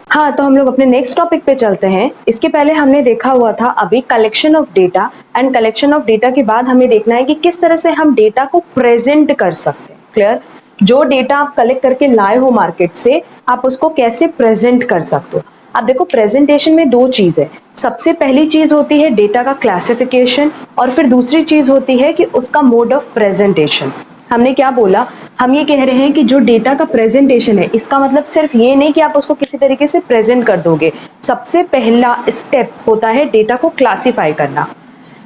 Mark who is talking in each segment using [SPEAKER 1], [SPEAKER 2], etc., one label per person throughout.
[SPEAKER 1] हाँ, तो हम लोग अपने नेक्स्ट टॉपिक पे चलते हैं। इसके पहले हमने देखा हुआ था अभी collection of data, and collection of data के बाद हमें देखना है कि किस तरह से हम डेटा को प्रेजेंट कर सकते हैं। क्लियर? जो डेटा आप कलेक्ट करके लाए हो मार्केट से, आप उसको कैसे प्रेजेंट कर सकते हो। अब देखो, प्रेजेंटेशन में दो चीज है। सबसे पहली चीज होती है डेटा का क्लासिफिकेशन, और फिर दूसरी चीज होती है कि उसका मोड ऑफ प्रेजेंटेशन। हमने क्या बोला, हम ये कह रहे हैं कि जो डेटा का प्रेजेंटेशन है, इसका मतलब सिर्फ ये नहीं कि आप उसको किसी तरीके से प्रेजेंट कर दोगे। सबसे पहला स्टेप होता है डेटा को क्लासिफाई करना।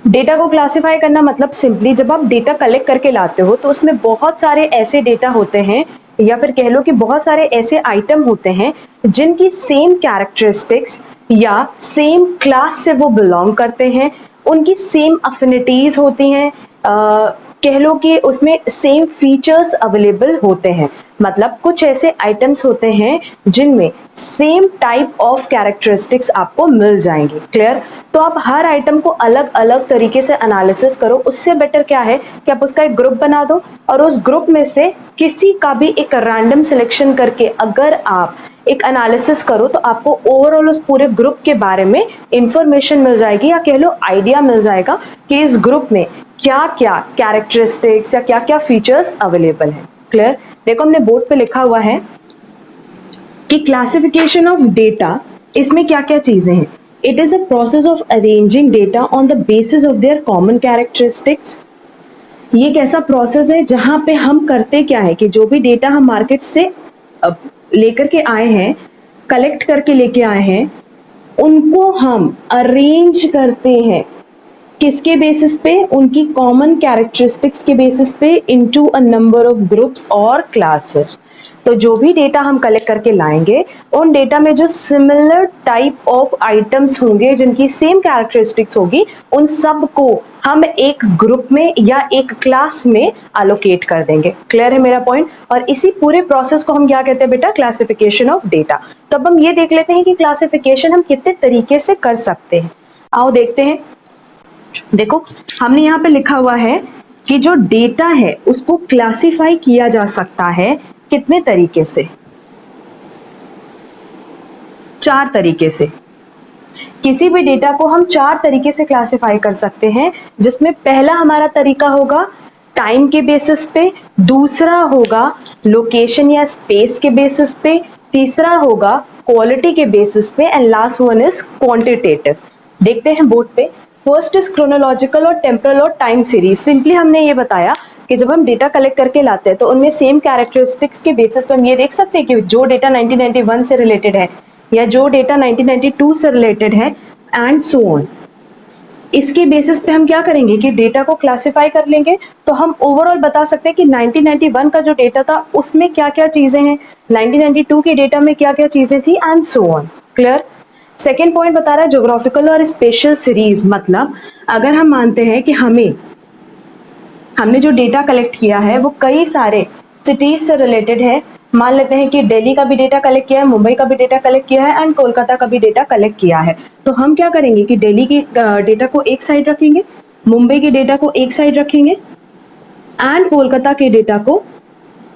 [SPEAKER 1] डेटा को क्लासिफाई करना मतलब सिंपली जब आप डेटा कलेक्ट करके लाते हो तो उसमें बहुत सारे ऐसे डेटा होते हैं, या फिर कह लो कि बहुत सारे ऐसे आइटम होते हैं जिनकी सेम कैरेक्टरिस्टिक्स या सेम क्लास से वो बिलोंग करते हैं, उनकी सेम अफिनिटीज होती हैं, कह लो कि उसमें सेम फीचर्स अवेलेबल होते हैं। मतलब कुछ ऐसे आइटम्स होते हैं जिनमें सेम टाइप ऑफ कैरेक्टरिस्टिक्स आपको मिल जाएंगे। क्लियर? तो आप हर आइटम को अलग अलग तरीके से एनालिसिस करो। उससे बेटर क्या है कि आप उसका एक ग्रुप बना दो, और उस ग्रुप में से किसी का भी एक रैंडम सिलेक्शन करके अगर आप एक एनालिसिस करो तो आपको ओवरऑल उस पूरे ग्रुप के बारे में इंफॉर्मेशन मिल जाएगी, या कह लो आइडिया मिल जाएगा कि इस ग्रुप में क्या क्या कैरेक्टरिस्टिक्स या क्या क्या फीचर्स अवेलेबल है। क्लियर? देखो, हमने बोर्ड पे लिखा हुआ है कि क्लासिफिकेशन ऑफ डेटा, इसमें क्या क्या चीजें हैं। It is a process of arranging data on the basis of their common characteristics. ये एक ऐसा प्रोसेस है जहां पे हम करते क्या है कि जो भी डेटा हम मार्केट से लेकर के आए हैं, कलेक्ट करके लेके आए हैं, उनको हम अरेंज करते हैं। किसके बेसिस पे? उनकी कॉमन कैरेक्टरिस्टिक्स के बेसिस पे into a number of groups और क्लासेस। तो जो भी डेटा हम कलेक्ट करके लाएंगे, उन डेटा में जो सिमिलर टाइप ऑफ आइटम्स होंगे जिनकी सेम कैरेक्टरिस्टिक्स होगी, उन सब को हम एक ग्रुप में या एक क्लास में एलोकेट कर देंगे। क्लियर है मेरा पॉइंट? और इसी पूरे प्रोसेस को हम क्या कहते हैं बेटा? Classification of data. तो अब हम ये देख लेते हैं कि क्लासिफिकेशन हम कितने तरीके से कर सकते हैं। आओ देखते हैं। देखो, हमने यहाँ पे लिखा हुआ है कि जो डेटा है उसको क्लासिफाई किया जा सकता है कितने तरीके से? 4 तरीके से। किसी भी डेटा को हम 4 तरीके से क्लासिफाई कर सकते हैं, जिसमें पहला हमारा तरीका होगा टाइम के बेसिस पे, दूसरा होगा लोकेशन या स्पेस के बेसिस पे, तीसरा होगा क्वालिटी के बेसिस पे, and last one is quantitative. देखते हैं बोर्ड पे। फर्स्ट इज क्रोनोलॉजिकल और टेम्परल और टाइम सीरीज। सिंपली हमने ये बताया कि जब हम डेटा कलेक्ट करके लाते हैं तो उनमें सेम कैरेक्टरिस्टिक्स के बेसिस पे हम ये देख सकते हैं कि जो डेटा 1991 से रिलेटेड है या जो डेटा 1992 से रिलेटेड है, एंड सो ऑन। इसके बेसिस पे हम क्या करेंगे कि डेटा को क्लासिफाई कर लेंगे। तो हम ओवरऑल बता सकते हैं कि 1991 का जो डेटा था उसमें क्या क्या चीजें हैं, 1992 के डेटा में क्या क्या चीजें थी, and so on. Clear? Second point बता रहा है ज्योग्राफिकल और स्पेशल सीरीज। मतलब अगर हम मानते हैं कि हमने जो डेटा कलेक्ट किया है वो कई सारे सिटीज से रिलेटेड है, मान लेते हैं कि दिल्ली का भी डेटा कलेक्ट किया है, मुंबई का भी डेटा कलेक्ट किया है, एंड कोलकाता का भी डेटा कलेक्ट किया है, तो हम क्या करेंगे कि दिल्ली की डेटा को एक साइड रखेंगे, मुंबई के डेटा को एक साइड रखेंगे, एंड कोलकाता के डेटा को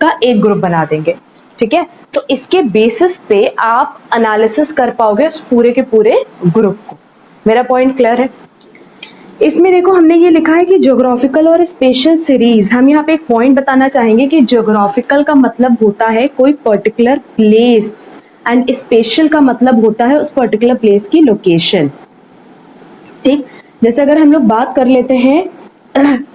[SPEAKER 1] का एक ग्रुप बना देंगे। ठीक है? तो इसके बेसिस पे आप एनालिसिस कर पाओगे उस पूरे के पूरे ग्रुप को। मेरा पॉइंट क्लियर है? इसमें देखो, हमने ये लिखा है कि ज्योग्राफिकल और स्पेशल सीरीज। हम यहाँ पे एक पॉइंट बताना चाहेंगे कि ज्योग्राफिकल का मतलब होता है कोई पर्टिकुलर प्लेस, एंड स्पेशल का मतलब होता है उस पर्टिकुलर प्लेस की लोकेशन। ठीक? जैसे अगर हम लोग बात कर लेते हैं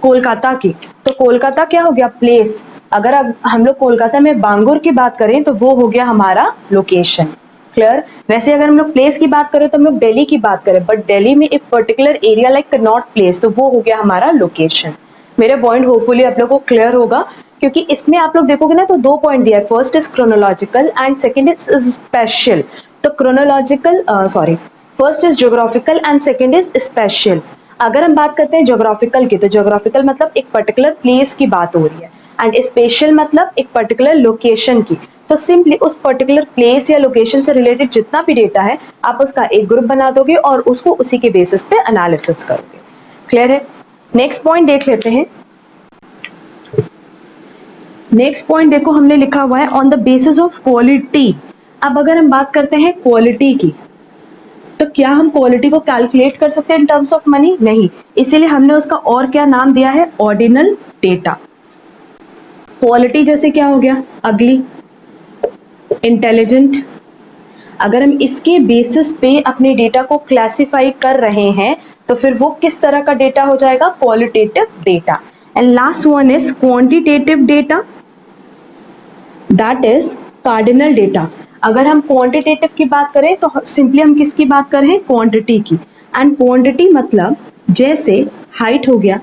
[SPEAKER 1] कोलकाता की, तो कोलकाता क्या हो गया? प्लेस। अगर हम लोग कोलकाता में बांगुर की बात करें तो वो हो गया हमारा लोकेशन। क्लियर? वैसे अगर हम लोग प्लेस की बात करें तो हम लोग दिल्ली की बात करें, बट दिल्ली में एक particular area like Connaught place, तो वो हो गया हमारा लोकेशन। मेरे पॉइंट होपफुली आप लोग को क्लियर होगा, क्योंकि इसमें आप लोग देखोगे ना तो 2 पॉइंट दिया है। First is chronological and second is special. तो chronological first is geographical and second is special. अगर हम बात करते हैं ज्योग्राफिकल की, तो ज्योग्राफिकल मतलब एक पर्टिकुलर प्लेस की बात हो रही है, एंड स्पेशल मतलब एक पर्टिकुलर लोकेशन की। तो सिंपली उस पर्टिकुलर प्लेस या लोकेशन से रिलेटेड जितना भी डेटा है, आप उसका एक ग्रुप बना दोगे और उसको उसी के बेसिस पे एनालिसिस करोगे। क्लियर है? नेक्स्ट पॉइंट देख लेते हैं। नेक्स्ट पॉइंट देखो, हमने लिखा हुआ है on the basis of quality अब अगर हम बात करते हैं क्वालिटी की, तो क्या हम क्वालिटी को कैलकुलेट कर सकते हैं इन टर्म्स ऑफ मनी? नहीं, इसीलिए हमने उसका और क्या नाम दिया है? Ordinal data. क्वालिटी जैसे क्या हो गया? अगली, इंटेलिजेंट। अगर हम इसके बेसिस पे अपने डेटा को क्लासिफाई कर रहे हैं तो फिर वो किस तरह का डेटा हो जाएगा? Qualitative data. And last one is quantitative data, that is cardinal data. अगर हम क्वांटिटेटिव की बात करें तो सिंपली हम किसकी बात कर रहे हैं? क्वांटिटी की। एंड क्वांटिटी मतलब जैसे हाइट हो गया,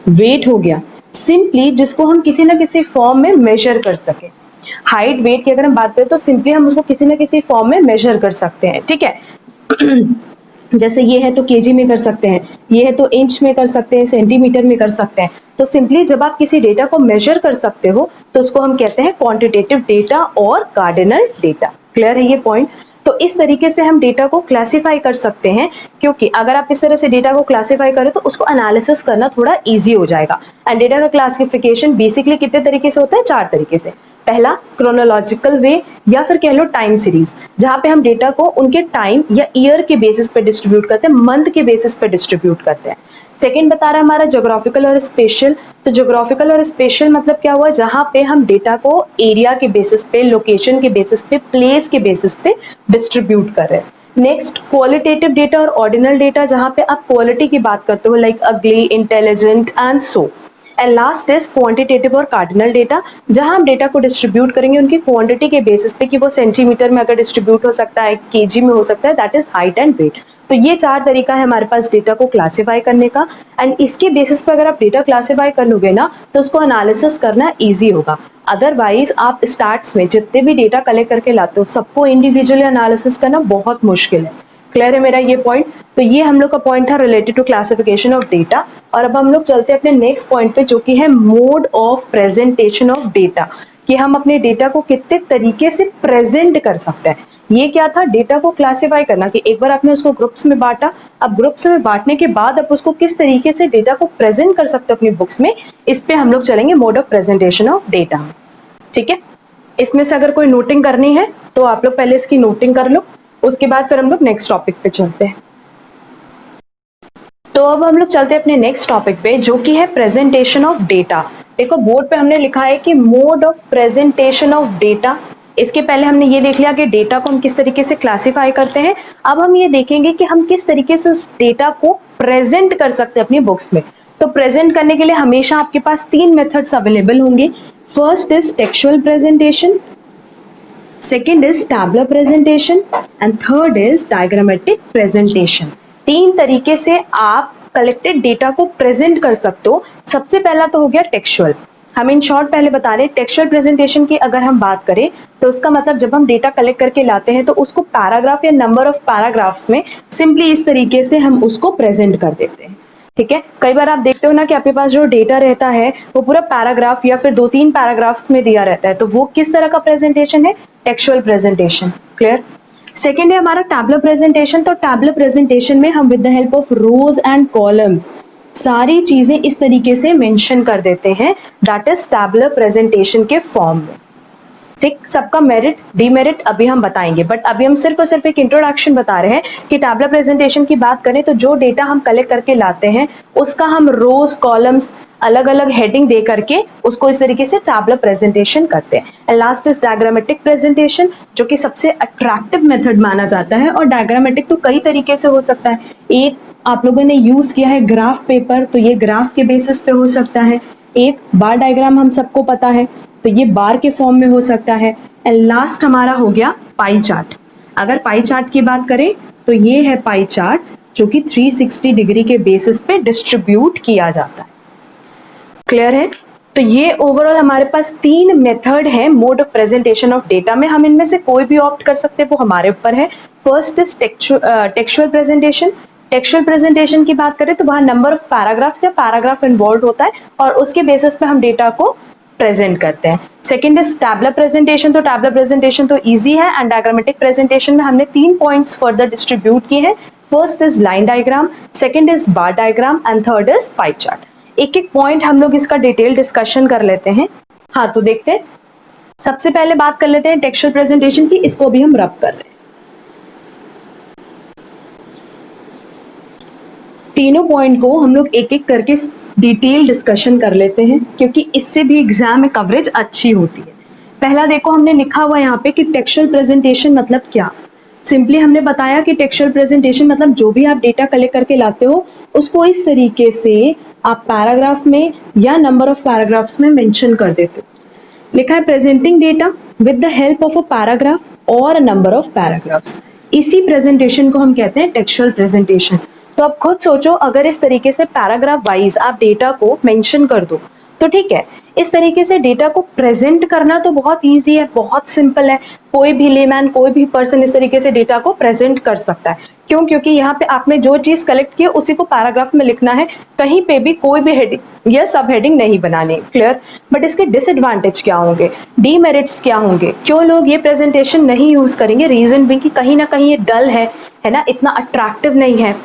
[SPEAKER 1] वेट हो गया, सिंपली जिसको हम किसी ना किसी फॉर्म में मेजर कर सके। हाइट वेट की अगर हम बात करें तो सिंपली हम उसको किसी ना किसी फॉर्म में मेजर कर सकते हैं, ठीक है। जैसे ये है तो केजी में कर सकते हैं, ये है तो इंच में कर सकते हैं, सेंटीमीटर में कर सकते हैं। तो सिंपली जब आप किसी डेटा को मेजर कर सकते हो तो उसको हम कहते हैं क्वांटिटेटिव डेटा और कार्डिनल डेटा। क्लियर है ये पॉइंट? तो इस तरीके से हम डेटा को क्लासिफाई कर सकते हैं, क्योंकि अगर आप इस तरह से डेटा को क्लासिफाई करें तो उसको एनालिसिस करना थोड़ा इजी हो जाएगा। एंड डेटा का क्लासिफिकेशन बेसिकली कितने तरीके से होता है? 4 तरीके से। पहला क्रोनोलॉजिकल वे, या फिर कह लो टाइम सीरीज, जहां पे हम डेटा को उनके टाइम या ईयर के बेसिस पे डिस्ट्रीब्यूट करते हैं, मंथ के बेसिस पे डिस्ट्रीब्यूट करते हैं। सेकंड बता रहा है हमारा ज्योग्राफिकल और स्पेशल। तो ज्योग्राफिकल और स्पेशल मतलब क्या हुआ? जहां पे हम डेटा को एरिया के बेसिस पे, लोकेशन के बेसिस पे, प्लेस के बेसिस पे डिस्ट्रीब्यूट कर रहे हैं। नेक्स्ट क्वालिटेटिव डेटा और ऑर्डिनल डेटा, जहां पे आप क्वालिटी की बात करते हो, लाइक अगली, intelligent and so. And last is quantitative और कार्डिनल डेटा, जहां हम डेटा को डिस्ट्रीब्यूट करेंगे उनकी क्वांटिटी के बेसिस पे, कि वो सेंटीमीटर में अगर डिस्ट्रीब्यूट हो सकता है, केजी में हो सकता है, that is height and weight. तो ये 4 तरीका है हमारे पास डेटा को क्लासिफाई करने का। एंड इसके बेसिस पे अगर आप डेटा क्लासिफाई कर लोगे ना तो उसको एनालिसिस करना ईजी होगा। अदरवाइज आप स्टार्ट्स में जितने भी डेटा कलेक्ट करके लाते हो सबको इंडिविजुअली एनालिसिस करना बहुत मुश्किल है। क्लियर है मेरा ये पॉइंट? तो ये हम लोग का पॉइंट था related to classification of data. और अब हम लोग चलते हैं अपने नेक्स्ट पॉइंट पे, जो कि है mode of presentation of data, कि हम अपने डेटा को कितने तरीके से प्रेजेंट कर सकते हैं। ये क्या था? डेटा को क्लासिफाई करना, कि एक बार आपने उसको ग्रुप्स में बांटा, अब ग्रुप्स में बांटने के बाद आप उसको किस तरीके से डेटा को प्रेजेंट कर सकते हो अपनी बुक्स में, इस पे हम लोग चलेंगे mode of presentation of data. ठीक है, इसमें से अगर कोई नोटिंग करनी है तो आप लोग पहले इसकी नोटिंग कर लो, उसके बाद फिर हम लोग नेक्स्ट टॉपिक पे चलते हैं। तो अब हम लोग चलते हैं अपने नेक्स्ट टॉपिक पे, जो कि है प्रेजेंटेशन ऑफ डेटा। देखो बोर्ड पे हमने लिखा है कि mode of presentation of data. इसके पहले हमने ये देख लिया कि डेटा को हम किस तरीके से क्लासिफाई करते हैं। अब हम ये देखेंगे कि हम किस तरीके से उस डेटा को प्रेजेंट कर सकते हैं अपनी बुक्स में। तो प्रेजेंट करने के लिए हमेशा आपके पास 3 मेथड्स अवेलेबल होंगे। First is textual presentation, second is tabular presentation and third is diagrammatic presentation. 3 तरीके से आप कलेक्टेड डेटा को प्रेजेंट कर सकते हो। सबसे पहला तो हो गया टेक्सचुअल। हम इन शॉर्ट पहले बता रहे हैं, टेक्सचुअल प्रेजेंटेशन की अगर हम बात करें तो उसका मतलब जब हम डेटा कलेक्ट करके लाते हैं तो उसको पैराग्राफ या नंबर ऑफ पैराग्राफ्स में सिंपली इस तरीके से हम उसको प्रेजेंट कर देते हैं। ठीक है, कई बार आप देखते हो ना कि आपके पास जो डेटा रहता है वो पूरा पैराग्राफ या फिर 2-3 पैराग्राफ्स में दिया रहता है, तो वो किस तरह का प्रेजेंटेशन है? Textual presentation. क्लियर? सेकेंड है हमारा टैबुलर प्रेजेंटेशन। तो टैबुलर प्रेजेंटेशन में हम with the help of rose and columns सारी चीजें इस तरीके से मेंशन कर देते हैं, दैट इज टैबुलर प्रेजेंटेशन के फॉर्म में। ठीक, सबका मेरिट डीमेरिट अभी हम बताएंगे, बट अभी हम सिर्फ और सिर्फ एक इंट्रोडक्शन बता रहे हैं कि टैबुलर प्रेजेंटेशन की बात करें तो जो डेटा हम कलेक्ट करके लाते हैं उसका हम रोज कॉलम्स अलग अलग हेडिंग दे करके उसको इस तरीके से टैबुलर प्रेजेंटेशन करते हैं। And last is diagrammatic presentation, जो कि सबसे अट्रैक्टिव मेथड माना जाता है। और डायग्रामेटिक तो कई तरीके से हो सकता है। एक आप लोगों ने यूज किया है ग्राफ पेपर, तो ये ग्राफ के बेसिस पे हो सकता है। एक बार डायग्राम हम सबको पता है, तो ये बार के फॉर्म में हो सकता है। एंड लास्ट हमारा हो गया पाई चार्ट। अगर पाई चार्ट की बात करें तो ये है पाई चार्ट, जो कि 360 डिग्री के बेसिस पे डिस्ट्रीब्यूट किया जाता है। क्लियर है? तो ये ओवरऑल हमारे पास 3 मेथड है mode of presentation of data में। हम इनमें से कोई भी ऑप्ट कर सकते हैं, वो हमारे ऊपर है। First is textual presentation. Textual presentation की बात करें तो वहां नंबर ऑफ पैराग्राफ्स या पैराग्राफ इन्वॉल्व होता है और उसके बेसिस पे हम डेटा को प्रेजेंट करते हैं। Second is tabular presentation. तो टैबुलर प्रेजेंटेशन तो इजी है। एंड डायग्रामेटिक प्रेजेंटेशन में हमने 3 पॉइंट्स फर्दर डिस्ट्रीब्यूट किए हैं। First is line diagram, second is bar diagram and third is pie chart. एक एक पॉइंट हम लोग इसका डिटेल डिस्कशन कर लेते हैं। हाँ, तो देखते हैं। सबसे पहले बात कर लेते हैं टेक्सचुअल प्रेजेंटेशन की, इसको भी हम रब कर रहे हैं। तीनों पॉइंट को हम लोग एक एक करके डिटेल डिस्कशन कर लेते हैं, क्योंकि इससे भी एग्जाम में कवरेज अच्छी होती है। पहला देखो, हमने लिखा हुआ यहाँ पे कि टेक्सचुअल प्रेजेंटेशन मतलब क्या। सिंपली हमने बताया कि टेक्सचुअल प्रेजेंटेशन मतलब जो भी आप डेटा कलेक्ट करके लाते हो उसको इस तरीके से आप पैराग्राफ में या नंबर ऑफ पैराग्राफ्स में मेंशन कर देते हो। लिखा है presenting data with the help of a paragraph और अ नंबर ऑफ पैराग्राफ्स। इसी प्रेजेंटेशन को हम कहते हैं टेक्सचुअल प्रेजेंटेशन। तो आप खुद सोचो, अगर इस तरीके से पैराग्राफ वाइज आप डेटा को मेंशन कर दो तो ठीक है। इस तरीके से डेटा को प्रेजेंट करना तो बहुत इजी है, बहुत सिंपल है। कोई भी लेमैन, कोई भी पर्सन इस तरीके से डेटा को प्रेजेंट कर सकता है। क्यों? क्योंकि यहाँ पे आपने जो चीज कलेक्ट की है उसी को पैराग्राफ में लिखना है, कहीं पे भी कोई भी हेडिंग या सब हेडिंग नहीं बनानी। क्लियर? बट इसके डिसएडवांटेज क्या होंगे, डीमेरिट्स क्या होंगे, क्यों लोग ये प्रेजेंटेशन नहीं यूज करेंगे? रीजन भी कि कहीं ना कहीं ये डल है ना, इतना अट्रैक्टिव नहीं है।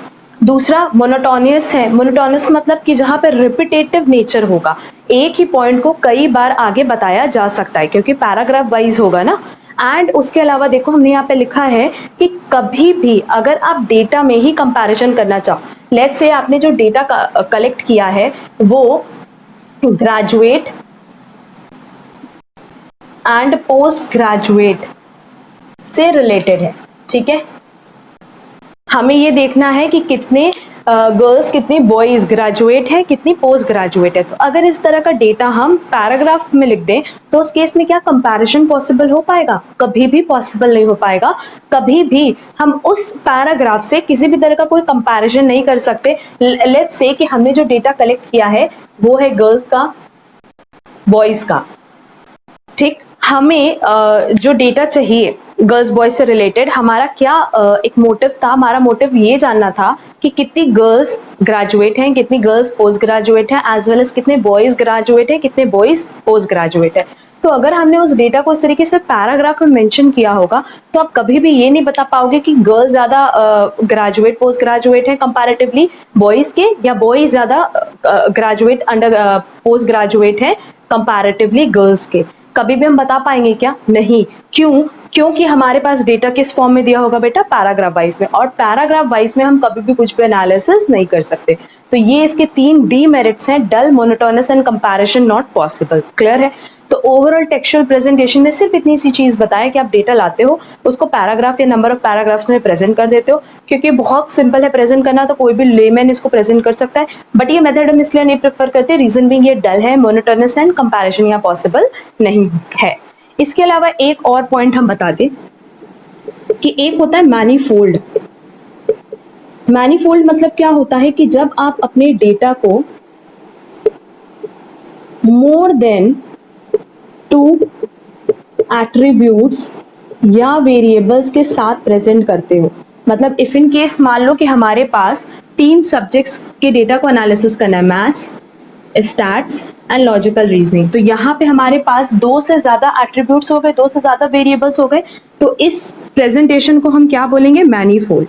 [SPEAKER 1] दूसरा, मोनोटोनियस है। मोनोटोनियस मतलब कि जहां पर रिपीटेटिव नेचर होगा, एक ही पॉइंट को कई बार आगे बताया जा सकता है क्योंकि पैराग्राफ वाइज होगा ना। एंड उसके अलावा देखो, हमने यहाँ पे लिखा है कि कभी भी अगर आप डेटा में ही कंपैरिजन करना चाहो, लेट्स से आपने जो डेटा कलेक्ट किया है वो ग्रेजुएट एंड पोस्ट ग्रेजुएट से रिलेटेड है, ठीक है। हमें ये देखना है कि कितने गर्ल्स, कितनी बॉयज ग्रेजुएट है, कितनी पोस्ट ग्रेजुएट है। तो अगर इस तरह का डेटा हम पैराग्राफ में लिख दें तो उस केस में क्या कंपैरिजन पॉसिबल हो पाएगा? कभी भी पॉसिबल नहीं हो पाएगा। कभी भी हम उस पैराग्राफ से किसी भी तरह का कोई कंपैरिजन नहीं कर सकते। लेट्स से कि हमने जो डेटा कलेक्ट किया है वो है गर्ल्स का, बॉयज का, ठीक। हमें जो डेटा चाहिए गर्ल्स बॉयज से रिलेटेड, हमारा क्या एक मोटिव था? हमारा मोटिव ये जानना था कि कितनी गर्ल्स ग्रेजुएट हैं, कितनी गर्ल्स पोस्ट ग्रेजुएट हैं, एज वेल एज कितने बॉयज ग्रेजुएट हैं, कितने बॉयज पोस्ट ग्रेजुएट है। तो अगर हमने उस डेटा को इस तरीके से पैराग्राफ में मेंशन किया होगा तो आप कभी भी ये नहीं बता पाओगे कि गर्ल्स ज्यादा ग्रेजुएट पोस्ट ग्रेजुएट है कंपैरेटिवली बॉयज के, या बॉयज ज्यादा ग्रेजुएट अंडर पोस्ट ग्रेजुएट है कंपैरेटिवली गर्ल्स के। कभी भी हम बता पाएंगे क्या? नहीं। क्यों? क्योंकि हमारे पास डेटा किस फॉर्म में दिया होगा बेटा? पैराग्राफ वाइज में, और पैराग्राफ वाइज में हम कभी भी कुछ भी एनालिसिस नहीं कर सकते। तो ये इसके 3 डीमेरिट्स हैं, dull, monotonous and comparison not possible. Clear है? तो ओवरऑल टेक्सचुअल प्रेजेंटेशन में सिर्फ इतनी सी चीज बताया कि आप डेटा लाते हो, उसको पैराग्राफ या नंबर ऑफ पैराग्राफ्स में प्रेजेंट कर देते हो, क्योंकि बहुत सिंपल है प्रेजेंट करना, तो कोई भी लेमैन इसको प्रेजेंट कर सकता है। बट ये मेथड हम इसलिए नहीं प्रेफर करते, रीजन बीइंग ये डल है, मोनोटोनस एंड कंपैरिजन यहाँ पॉसिबल नहीं है। इसके अलावा एक और पॉइंट हम बता दें कि एक होता है मैनीफोल्ड। मैनीफोल्ड मतलब क्या होता है कि जब आप अपने डेटा को मोर देन 2 एट्रीब्यूट्स या वेरिएबल्स के साथ प्रेजेंट करते हो। मतलब इफ इन केस मान लो कि हमारे पास 3 सब्जेक्ट्स के डेटा को एनालिसिस करना है, maths, stats and logical reasoning, तो यहाँ पे हमारे पास 2 से ज्यादा एट्रीब्यूट्स हो गए, 2 से ज्यादा वेरिएबल्स हो गए, तो इस प्रेजेंटेशन को हम क्या बोलेंगे? मैनीफोल्ड।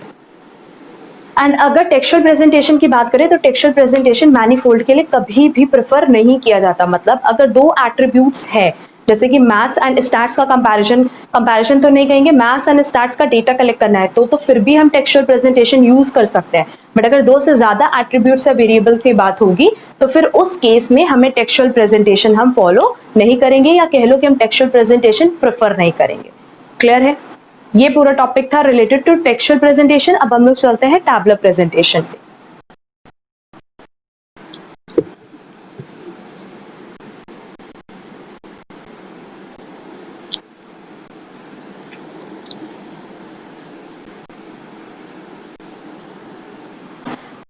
[SPEAKER 1] एंड अगर टेक्सचुअल प्रेजेंटेशन की बात करें तो टेक्सचुअल प्रेजेंटेशन मैनीफोल्ड के लिए कभी भी प्रेफर नहीं किया जाता। मतलब अगर 2 एट्रीब्यूट्स है, जैसे कि मैथ्स एंड स्टैट्स का कंपैरिजन तो नहीं कहेंगे, मैथ्स एंड स्टैट्स का डेटा कलेक्ट करना है तो फिर भी हम टेक्सचुअल प्रेजेंटेशन यूज कर सकते हैं। बट अगर 2 से ज्यादा एट्रीब्यूट्स या वेरिएबल की बात होगी तो फिर उस केस में हमें टेक्सचुअल प्रेजेंटेशन हम फॉलो नहीं करेंगे, या कह लो कि हम टेक्सचुअल प्रेजेंटेशन प्रेफर नहीं करेंगे। क्लियर है? ये पूरा टॉपिक था रिलेटेड टू टेक्सचुअल प्रेजेंटेशन। अब हम लोग चलते हैं टैबलर प्रेजेंटेशन पे।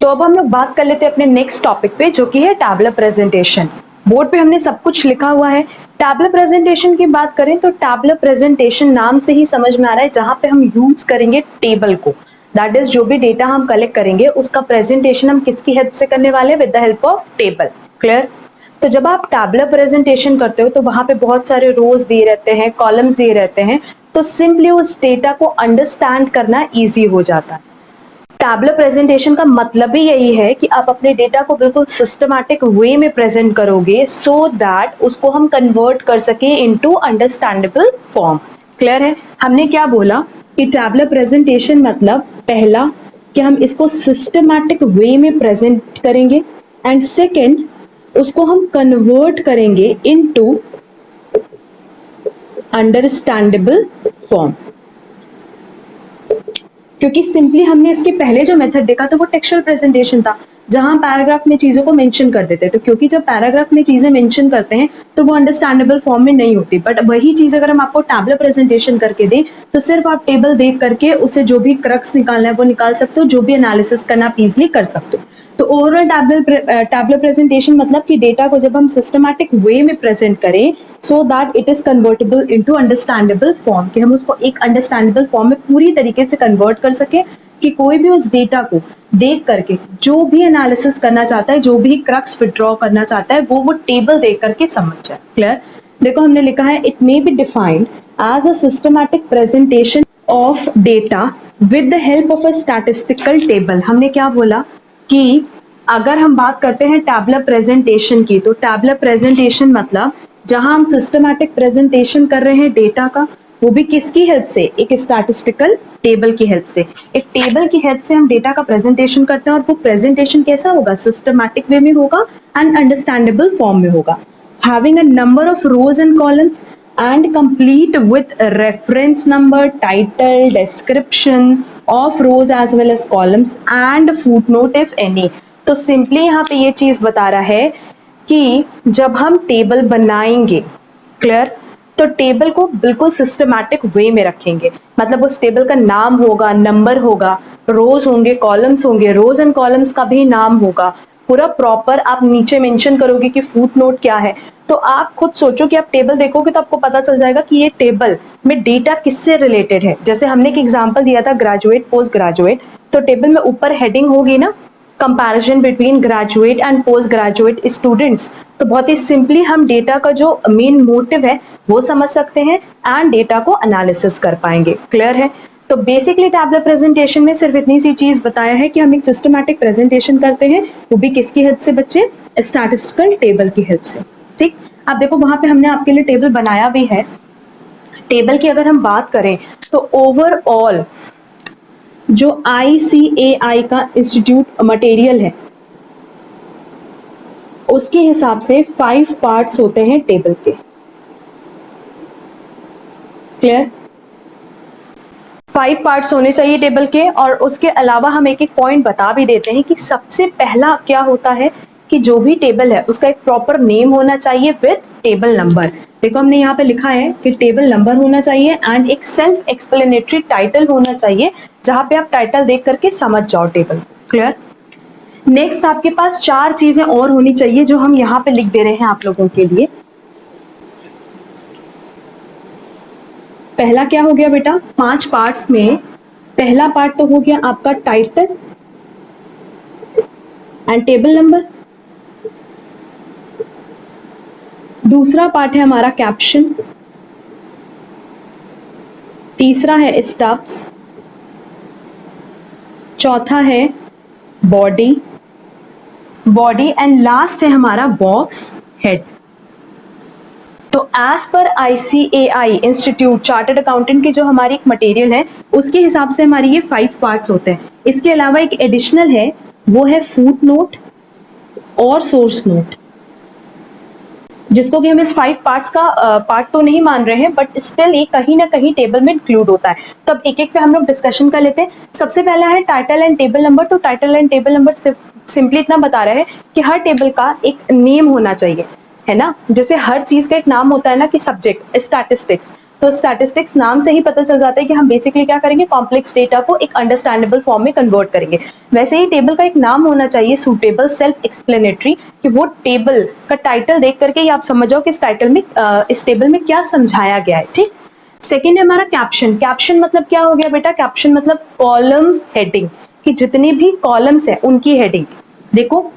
[SPEAKER 1] तो अब हम लोग बात कर लेते हैं अपने नेक्स्ट टॉपिक पे, जो कि है टैबलर प्रेजेंटेशन। बोर्ड पे हमने सब कुछ लिखा हुआ है। टैबलर प्रेजेंटेशन की बात करें तो टैबलर प्रेजेंटेशन नाम से ही समझ में आ रहा है जहां पे हम यूज करेंगे टेबल को। दैट इज जो भी डेटा हम कलेक्ट करेंगे उसका प्रेजेंटेशन हम किसकी हेल्प से करने वाले हैं? With the help of table. Clear? तो जब आप टैबलर प्रेजेंटेशन करते हो तो वहां पे बहुत सारे रोज दिए रहते हैं, कॉलम्स दिए रहते हैं, तो सिंपली उस डेटा को अंडरस्टैंड करना ईजी हो जाता है। टैबलर प्रेजेंटेशन का मतलब ही यही है कि आप अपने डेटा को बिल्कुल सिस्टमैटिक वे में प्रेजेंट करोगे सो दैट उसको हम कन्वर्ट कर सके इनटू अंडरस्टैंडेबल फॉर्म। क्लियर है? हमने क्या बोला कि टैबलर प्रेजेंटेशन मतलब पहला कि हम इसको सिस्टमैटिक वे में प्रेजेंट करेंगे एंड सेकंड उसको हम कन्वर्ट करेंगे इनटू अंडरस्टैंडेबल फॉर्म। क्योंकि सिंपली हमने इसके पहले जो मेथड देखा था वो टेक्सचुअल प्रेजेंटेशन था, जहां पैराग्राफ में चीजों को मेंशन कर देते। तो क्योंकि जब पैराग्राफ में चीजें मेंशन करते हैं तो वो अंडरस्टैंडेबल फॉर्म में नहीं होती, बट वही चीज अगर हम आपको टैबलर प्रेजेंटेशन करके दें तो सिर्फ आप टेबल देख करके उससे जो भी क्रक्स निकालना है वो निकाल सकते हो, जो भी एनालिसिस करना आप इजिली कर सकते हो। तो ओवरऑल टैबलर प्रेजेंटेशन मतलब कि डेटा को जब हम सिस्टमैटिक वे में प्रेजेंट करें so that it is convertible into understandable form, कि हम उसको एक अंडरस्टैंडेबल फॉर्म में पूरी तरीके से कन्वर्ट कर सके कि कोई भी उस डेटा को देख करके जो भी एनालिसिस करना चाहता है, जो भी क्रक्स विड्रॉ करना चाहता है वो टेबल देख करके समझ जाए। क्लियर? देखो हमने लिखा है it may be defined as a systematic presentation of data with the help of a statistical table. हमने क्या बोला कि अगर हम बात करते हैं टैबलर प्रेजेंटेशन की, तो टैबलर प्रेजेंटेशन मतलब जहां हम सिस्टमैटिक प्रेजेंटेशन कर रहे हैं डेटा का, वो भी किसकी हेल्प से? एक स्टैटिस्टिकल टेबल की हेल्प से। एक टेबल की हेल्प से हम डेटा का प्रेजेंटेशन करते हैं और वो प्रेजेंटेशन कैसा होगा? सिस्टमैटिक वे में होगा एंड अंडरस्टैंडेबल फॉर्म में होगा, having a number of rose and columns and complete with reference number, title, description of rows as well as columns and footnote if any। तो सिंपली यहाँ पे ये चीज बता रहा है कि जब हम टेबल बनाएंगे, क्लियर, तो टेबल को बिल्कुल सिस्टमैटिक वे में रखेंगे। मतलब उस टेबल का नाम होगा, नंबर होगा, रोज होंगे, कॉलम्स होंगे, रोज एंड कॉलम्स का भी नाम होगा, पूरा प्रॉपर आप नीचे मेंशन करोगे कि फुट नोट क्या है। तो आप खुद सोचो कि आप टेबल देखोगे तो आपको पता चल जाएगा कि ये टेबल में डेटा किससे रिलेटेड है। जैसे हमने एक एग्जांपल दिया था ग्रेजुएट पोस्ट ग्रेजुएट, तो टेबल में ऊपर हेडिंग होगी ना, comparison between graduate and post graduate students. तो बहुत ही सिंपली हम डेटा का जो मेन मोटिव है वो समझ सकते हैं एंड डेटा को एनालिसिस कर पाएंगे। क्लियर है? तो बेसिकली टैबलर प्रेजेंटेशन में सिर्फ इतनी सी चीज बताया है कि हम एक सिस्टमैटिक प्रेजेंटेशन करते हैं, वो भी किसकी हेल्प से बच्चे? स्टैटिस्टिकल टेबल की हेल्प से। ठीक, अब देखो वहां पे हमने आपके लिए टेबल बनाया भी है। टेबल की अगर हम बात करें तो ओवरऑल जो ICAI का इंस्टीट्यूट मटेरियल है उसके हिसाब से 5 पार्ट्स होते हैं टेबल के। क्लियर? 5 पार्ट्स होने चाहिए टेबल के, और उसके अलावा हम एक एक पॉइंट बता भी देते हैं कि सबसे पहला क्या होता है कि जो भी टेबल है उसका एक प्रॉपर नेम होना चाहिए विद टेबल नंबर। देखो हमने यहाँ पे लिखा है कि टेबल नंबर होना चाहिए एंड एक सेल्फ एक्सप्लेनेटरी टाइटल होना चाहिए, जहां पे आप टाइटल देख करके समझ जाओ टेबल। क्लियर? नेक्स्ट आपके पास 4 चीजें और होनी चाहिए जो हम यहाँ पे लिख दे रहे हैं आप लोगों के लिए। पहला क्या हो गया बेटा? 5 पार्ट्स में पहला पार्ट तो हो गया आपका टाइटल एंड टेबल नंबर। दूसरा पार्ट है हमारा कैप्शन। तीसरा है स्टब्स। चौथा है बॉडी एंड लास्ट है हमारा बॉक्स हेड। तो एज पर ICAI इंस्टीट्यूट चार्टर्ड अकाउंटेंट की जो हमारी एक मटेरियल है उसके हिसाब से हमारी ये 5 पार्ट्स होते हैं। इसके अलावा एक एडिशनल है, वो है फुट नोट और सोर्स नोट, जिसको कि हम इस 5 पार्ट्स का पार्ट तो नहीं मान रहे हैं, बट स्टिल ये कहीं ना कहीं टेबल में इंक्लूड होता है। तो अब एक एक पे हम लोग डिस्कशन कर लेते हैं। सबसे पहला है टाइटल एंड टेबल नंबर। तो title and table number simply इतना बता रहे हैं कि हर टेबल का एक नेम होना चाहिए, है ना। जैसे हर चीज का एक नाम होता है ना, कि सब्जेक्ट स्टैटिस्टिक्स, तो स्टैटिस्टिक्स नाम से ही पता चल जाता है कि हम बेसिकली क्या करेंगे, कॉम्प्लेक्स डेटा को एक अंडरस्टैंडेबल फॉर्म में कन्वर्ट करेंगे। वैसे ही टेबल का एक नाम होना चाहिए सूटेबल, सेल्फ एक्सप्लेनेटरी, कि वो टेबल का टाइटल देख करके ही आप समझ जाओ कि इस टाइटल में इस टेबल में क्या समझाया गया है। ठीक। सेकेंड है हमारा कैप्शन। कैप्शन मतलब क्या हो गया बेटा? कैप्शन मतलब कॉलम हेडिंग, कि जितने भी कॉलम्स है उनकी हेडिंग। देखो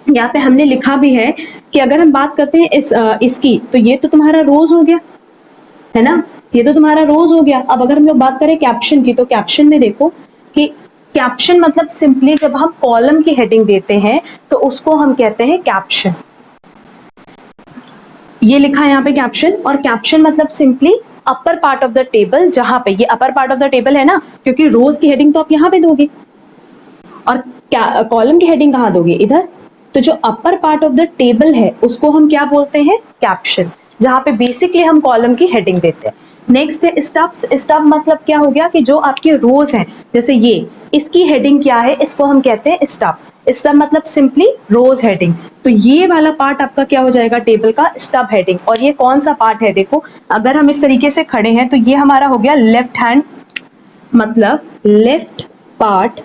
[SPEAKER 1] यहाँ पे हमने लिखा भी है कि अगर हम बात करते हैं इसकी, तो ये तो तुम्हारा रोज हो गया, है ना, ये तो तुम्हारा रोज हो गया। अब अगर हम लोग बात करें कैप्शन की, तो कैप्शन में देखो कि कैप्शन मतलब सिंपली जब हम कॉलम की हेडिंग देते हैं तो उसको हम कहते हैं कैप्शन। ये लिखा है यहाँ पे कैप्शन, और कैप्शन मतलब simply upper part of the table, जहां पे ये अपर पार्ट ऑफ द टेबल है ना, क्योंकि रोज की हेडिंग तो आप यहां पे दोगे और कॉलम की हेडिंग कहां दोगे, इधर। तो जो अपर पार्ट ऑफ द टेबल है उसको हम क्या बोलते हैं, कैप्शन, जहां पे बेसिकली हम कॉलम की हेडिंग देते हैं। नेक्स्ट है स्टब्स। स्टब मतलब क्या हो गया कि जो आपके रोज हैं, जैसे ये, इसकी हेडिंग क्या है, इसको हम कहते हैं स्टब। स्टब मतलब सिंपली रोज हेडिंग। तो ये वाला पार्ट आपका क्या हो जाएगा टेबल का, स्टब हेडिंग। और ये कौन सा पार्ट है, देखो अगर हम इस तरीके से खड़े हैं तो ये हमारा हो गया लेफ्ट हैंड, मतलब left part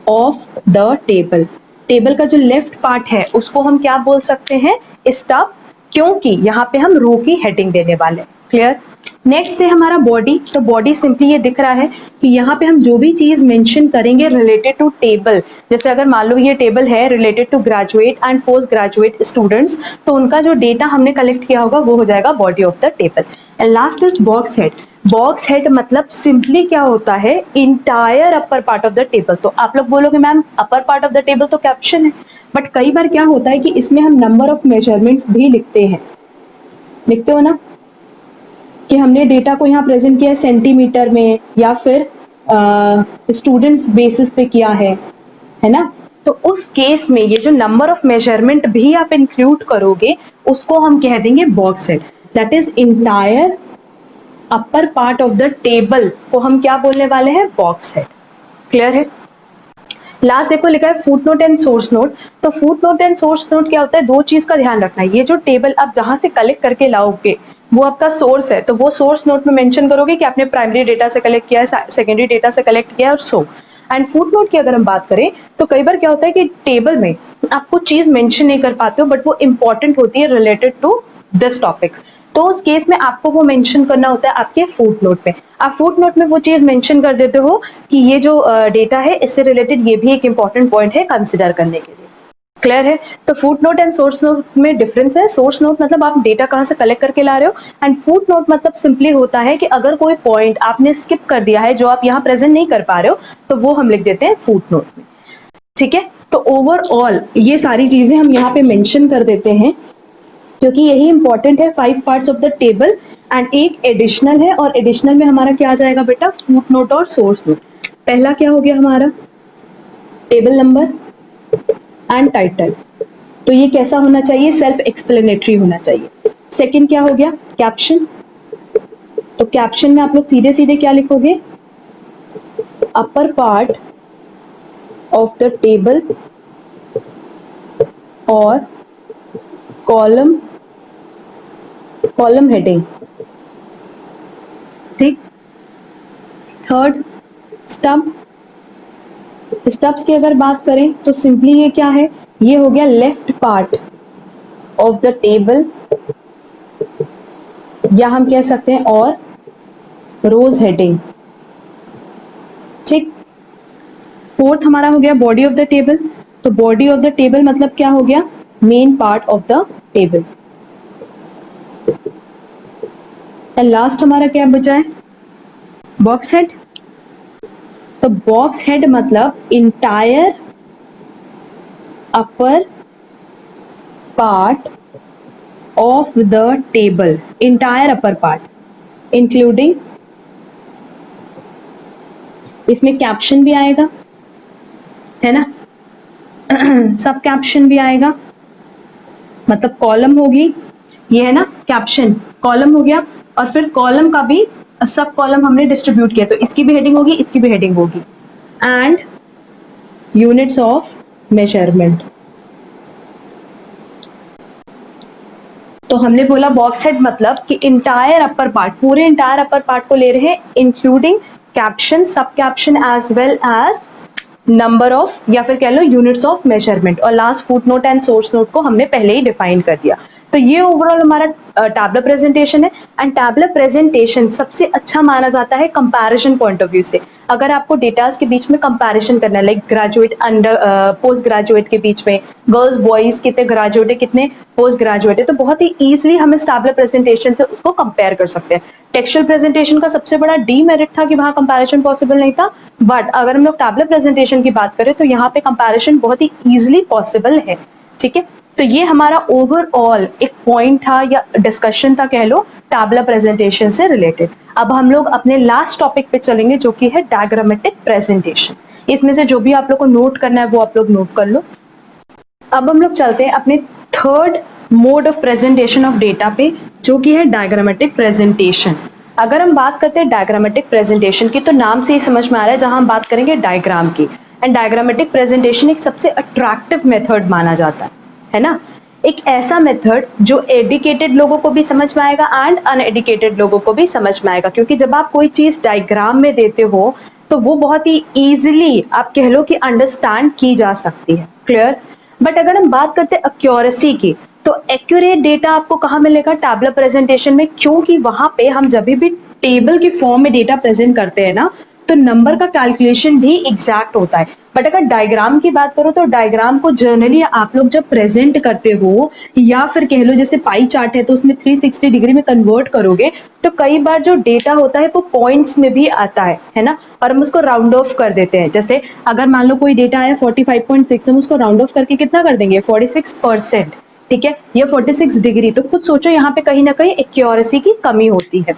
[SPEAKER 1] of the table. Table का जो लेफ्ट पार्ट है उसको हम क्या बोल सकते हैं, स्टब, क्योंकि यहाँ पे हम रो की हेडिंग देने वाले। क्लियर। नेक्स्ट है हमारा बॉडी। तो बॉडी सिंपली ये दिख रहा है कि यहाँ पे हम जो भी चीज मेंशन करेंगे रिलेटेड टू टेबल, जैसे अगर मान लो ये टेबल है related to graduate and post graduate students, तो उनका जो डेटा हमने कलेक्ट किया होगा वो हो जाएगा body of the table. And last is box head. Box head मतलब सिंपली क्या होता है, entire upper part of the table. तो आप लोग बोलोगे ma'am upper part of the table तो कैप्शन है, बट कई बार क्या होता है कि इसमें हम नंबर ऑफ मेजरमेंट्स भी लिखते हैं, लिखते हो ना, कि हमने डेटा को यहाँ प्रेजेंट किया है सेंटीमीटर में या फिर स्टूडेंट्स बेसिस पे किया है ना। तो उस केस में ये जो नंबर ऑफ मेजरमेंट भी आप इंक्लूड करोगे उसको हम कह देंगे box head. That is entire upper part of the table को हम क्या बोलने वाले हैं, बॉक्स हेड। क्लियर है। लास्ट देखो लिखा है foot note and source note. तो foot note and source note क्या होता है, दो चीज का ध्यान रखना है। ये जो टेबल आप जहां से कलेक्ट करके लाओगे वो आपका सोर्स है, तो वो सोर्स नोट में मेंशन करोगे कि आपने प्राइमरी डेटा से कलेक्ट किया है, सेकेंडरी डेटा से कलेक्ट किया है, और सो। एंड फुट नोट की अगर हम बात करें तो कई बार क्या होता है कि टेबल में आप कुछ चीज मेंशन नहीं कर पाते हो बट वो इंपॉर्टेंट होती है रिलेटेड टू दिस टॉपिक, तो उस केस में आपको वो मेंशन करना होता है आपके फुट नोट में। आप फुट नोट में वो चीज मेंशन कर देते हो कि ये जो डेटा है इससे रिलेटेड ये भी एक इंपॉर्टेंट पॉइंट है कंसिडर करने के लिए। क्लियर है। तो foot note and source note में डिफरेंस है। सोर्स नोट मतलब आप डेटा कहां से कलेक्ट करके ला रहे हो, एंड फुट नोट मतलब सिंपली होता है कि अगर कोई पॉइंट आपने स्किप कर दिया है जो आप यहाँ प्रेजेंट नहीं कर पा रहे हो तो वो हम लिख देते हैं फुट नोट में। ठीक है। तो ओवरऑल ये सारी चीजें हम यहाँ पे मेंशन कर देते हैं क्योंकि यही इंपॉर्टेंट है, 5 parts of the table and एक एडिशनल है, और एडिशनल में हमारा क्या आ जाएगा बेटा, फुट नोट और सोर्स नोट। पहला क्या हो गया हमारा, टेबल नंबर एंड टाइटल। तो ये कैसा होना चाहिए, सेल्फ एक्सप्लेनेटरी होना चाहिए। सेकंड क्या हो गया, कैप्शन। तो कैप्शन में आप लोग सीधे सीधे क्या लिखोगे, अपर पार्ट ऑफ द टेबल और कॉलम हेडिंग। ठीक। Third stub. स्टब्स की अगर बात करें तो सिंपली ये क्या है, ये हो गया left part of the table, या हम कह सकते हैं और रोज हेडिंग। ठीक। फोर्थ हमारा हो गया बॉडी ऑफ द टेबल। तो बॉडी ऑफ द टेबल मतलब क्या हो गया, main part of the table. And last हमारा क्या बचा है, बॉक्स हेड। तो बॉक्स हेड मतलब entire upper part of the table, entire upper part including, इसमें कैप्शन भी आएगा, है ना, सब कैप्शन भी आएगा, मतलब कॉलम होगी, ये है ना कैप्शन, कॉलम हो गया, और फिर कॉलम का भी सब कॉलम हमने डिस्ट्रीब्यूट किया तो इसकी भी हेडिंग होगी, इसकी भी हेडिंग होगी, एंड यूनिट्स ऑफ मेजरमेंट। तो हमने बोला बॉक्स हेड मतलब कि इंटायर अपर पार्ट, पूरे इंटायर अपर पार्ट को ले रहे हैं including caption, sub caption as well as number of या फिर कह लो यूनिट्स ऑफ मेजरमेंट, और last foot note and source note को हमने पहले ही डिफाइन कर दिया। तो ये ओवरऑल हमारा टैबलर प्रेजेंटेशन है। एंड टैबलर प्रेजेंटेशन सबसे अच्छा माना जाता है कंपैरिजन पॉइंट ऑफ व्यू से। अगर आपको डेटास के बीच में कंपैरिजन करना है, like graduate under post graduate के बीच में, गर्ल्स बॉयज कितने ग्रेजुएट है, कितने पोस्ट ग्रेजुएट है, तो बहुत ही ईजिली हम इस टैबलर प्रेजेंटेशन से उसको कंपेयर कर सकते हैं। टेक्सचुअल प्रेजेंटेशन का सबसे बड़ा डीमेरिट था कि वहां कंपैरिजन पॉसिबल नहीं था, बट अगर हम लोग टैबलर प्रेजेंटेशन की बात करें तो यहाँ पे कंपैरिजन बहुत ही ईजिली पॉसिबल है। ठीक है, तो ये हमारा ओवरऑल एक पॉइंट था या डिस्कशन था कह लो टैबलर प्रेजेंटेशन से रिलेटेड। अब हम लोग अपने लास्ट टॉपिक पे चलेंगे जो कि है डायग्रामेटिक प्रेजेंटेशन। इसमें से जो भी आप लोग को नोट करना है वो आप लोग नोट कर लो। अब हम लोग चलते हैं अपने third mode of presentation of data पे जो कि है डायग्रामेटिक प्रेजेंटेशन। अगर हम बात करते हैं डायग्रामेटिक प्रेजेंटेशन की तो नाम से ही समझ में आ रहा है जहां हम बात करेंगे डायग्राम की। एंड डायग्रामेटिक प्रेजेंटेशन एक सबसे अट्रैक्टिव मेथड माना जाता है ना, एक ऐसा मेथड जो एडुकेटेड लोगों को भी समझ में आएगा एंड अनएडुकेटेड लोगों को भी समझ में आएगा, क्योंकि जब आप कोई चीज डायग्राम में देते हो तो वो बहुत ही इजीली आप कह लो कि अंडरस्टैंड की जा सकती है। क्लियर? बट अगर हम बात करते हैं एक्यूरेसी की तो एक्यूरेट डेटा आपको कहाँ मिलेगा? टैबलर प्रेजेंटेशन में, क्योंकि वहां पे हम जब भी टेबल के फॉर्म में डेटा प्रेजेंट करते हैं ना तो नंबर का कैलकुलेशन भी एग्जैक्ट होता है। बट अगर डायग्राम की बात करो तो डायग्राम को जनरली आप लोग जब प्रेजेंट करते हो या फिर कह लो जैसे पाई चार्ट है तो उसमें 360 डिग्री में कन्वर्ट करोगे तो कई बार जो डेटा होता है वो पॉइंट्स में भी आता है ना, और हम उसको राउंड ऑफ कर देते हैं। जैसे अगर मान लो कोई डेटा है 45.6, हम उसको राउंड ऑफ करके कितना कर देंगे? 46%। ठीक है, ये 46 डिग्री, तो खुद सोचो यहाँ पे कहीं ना कहीं एक्यूरेसी की कमी होती है।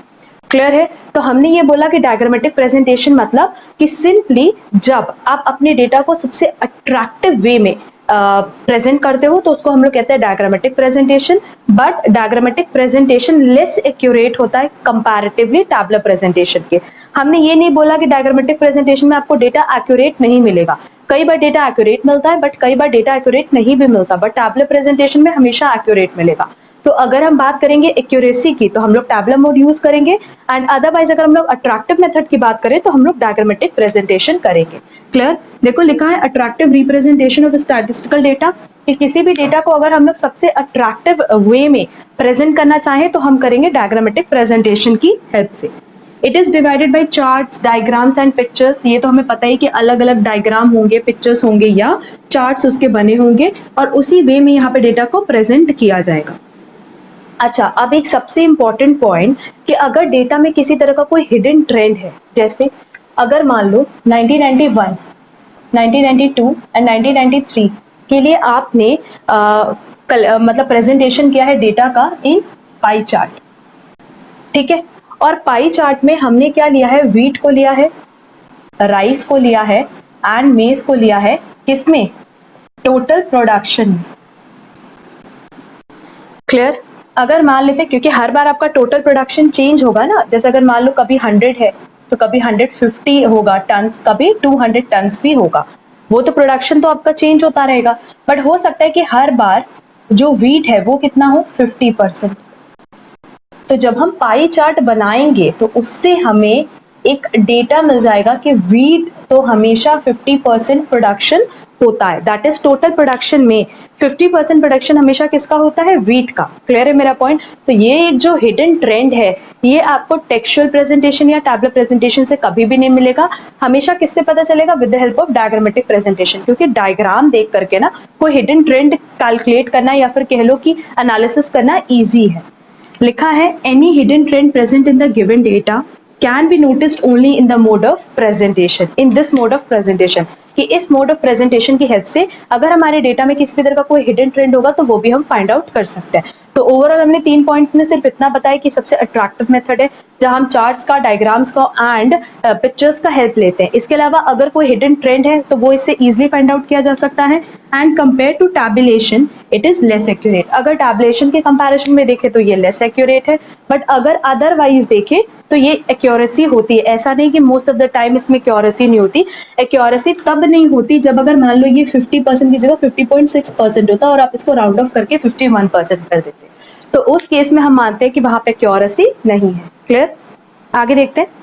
[SPEAKER 1] क्लियर है? तो हमने ये बोला कि डायग्रामेटिक प्रेजेंटेशन मतलब कि सिंपली जब आप अपने डेटा को सबसे अट्रैक्टिव वे में प्रेजेंट करते हो तो उसको हम लोग कहते हैं diagrammatic presentation. But diagrammatic presentation less accurate होता है कंपैरेटिवली टैबलर प्रेजेंटेशन के। हमने ये नहीं बोला कि डायग्रामेटिक प्रेजेंटेशन में आपको डेटा एक्यूरेट नहीं मिलेगा, कई बार डेटा एक्यूरेट मिलता है बट कई बार डेटा एक्यूरेट नहीं भी मिलता, बट टैबलर प्रेजेंटेशन में हमेशा एक्यूरेट मिलेगा। तो अगर हम बात करेंगे एक्यूरेसी की तो हम लोग टैबलर मोड यूज करेंगे, एंड अदरवाइज अगर हम लोग अट्रैक्टिव मेथड की बात करें तो हम लोग डायग्रामेटिक प्रेजेंटेशन करेंगे। क्लियर? देखो लिखा है attractive representation of statistical data, कि किसी भी डेटा को अगर हम लोग सबसे अट्रैक्टिव वे में प्रेजेंट करना चाहें तो हम करेंगे डायग्रामेटिक प्रेजेंटेशन की हेल्प से। It is divided by charts, diagrams and pictures. ये तो हमें पता ही कि अलग अलग डायग्राम होंगे, पिक्चर्स होंगे या चार्ट्स उसके बने होंगे और उसी वे में यहाँ पे डेटा को प्रेजेंट किया जाएगा। अच्छा, अब एक सबसे इंपॉर्टेंट पॉइंट कि अगर डेटा में किसी तरह का कोई हिडन ट्रेंड है, जैसे अगर मान लो 1991, 1992 एंड 1993 के लिए आपने मतलब प्रेजेंटेशन किया है डेटा का इन पाई चार्ट। ठीक है, और पाई चार्ट में हमने क्या लिया है? व्हीट को लिया है, राइस को लिया है एंड मेज को लिया है। किसमें? Total production. क्लियर? अगर मान लेते, क्योंकि हर बार आपका टोटल प्रोडक्शन चेंज होगा ना, जैसे अगर मान लो कभी 100 है तो कभी 150 होगा टन्स, कभी 200 टन्स भी होगा, वो तो प्रोडक्शन तो आपका चेंज होता रहेगा। बट हो सकता है कि हर बार जो व्हीट है वो कितना हो? 50%। तो जब हम पाई चार्ट बनाएंगे तो उससे हमें एक डेटा मिल जाएगा कि व्हीट तो हमेशा 50% प्रोडक्शन होता है, दैट इज टोटल प्रोडक्शन में 50% प्रोडक्शन हमेशा किसका होता है? व्हीट का। क्लियर है मेरा पॉइंट? तो ये एक जो हिडन ट्रेंड है ये आपको टेक्सचुअल प्रेजेंटेशन या टैबलर प्रेजेंटेशन से कभी भी नहीं मिलेगा, हमेशा किससे पता चलेगा? With the help of diagrammatic presentation, क्योंकि डायग्राम देख करके ना कोई हिडन ट्रेंड कैलकुलेट करना या फिर कह लो कि एनालिसिस करना ईजी है। लिखा है any hidden trend present in the given data can be noticed only in the mode of presentation, in this mode of presentation, कि इस मोड ऑफ प्रेजेंटेशन की हेल्प से अगर हमारे डेटा में किसी भी तरह का कोई हिडन ट्रेंड होगा तो वो भी हम फाइंड आउट कर सकते हैं। तो ओवरऑल हमने 3 पॉइंट्स में सिर्फ इतना बताया कि सबसे अट्रैक्टिव मेथड है जहां हम चार्ट्स का, डायग्राम्स का एंड पिक्चर्स का हेल्प लेते हैं। इसके अलावा अगर कोई हिडन ट्रेंड है तो वो इससे इजिली फाइंड आउट किया जा सकता है। And compare to tabulation it is less accurate, अगर टैबुलेशन के कंपैरिजन में देखें तो ये लेस एक्यूरेट है, बट अगर अदरवाइज देखें तो ये एक्यूरेसी होती है। ऐसा नहीं कि मोस्ट ऑफ द टाइम इसमें एक्यूरेसी नहीं होती, एक्यूरेसी तब नहीं होती जब अगर मान लो ये 50% की जगह 50.6% होता और आप इसको राउंड ऑफ करके 51% कर देते, तो उस केस में हम मानते हैं कि वहां पे एक्यूरेसी नहीं है। क्लियर? आगे देखते हैं।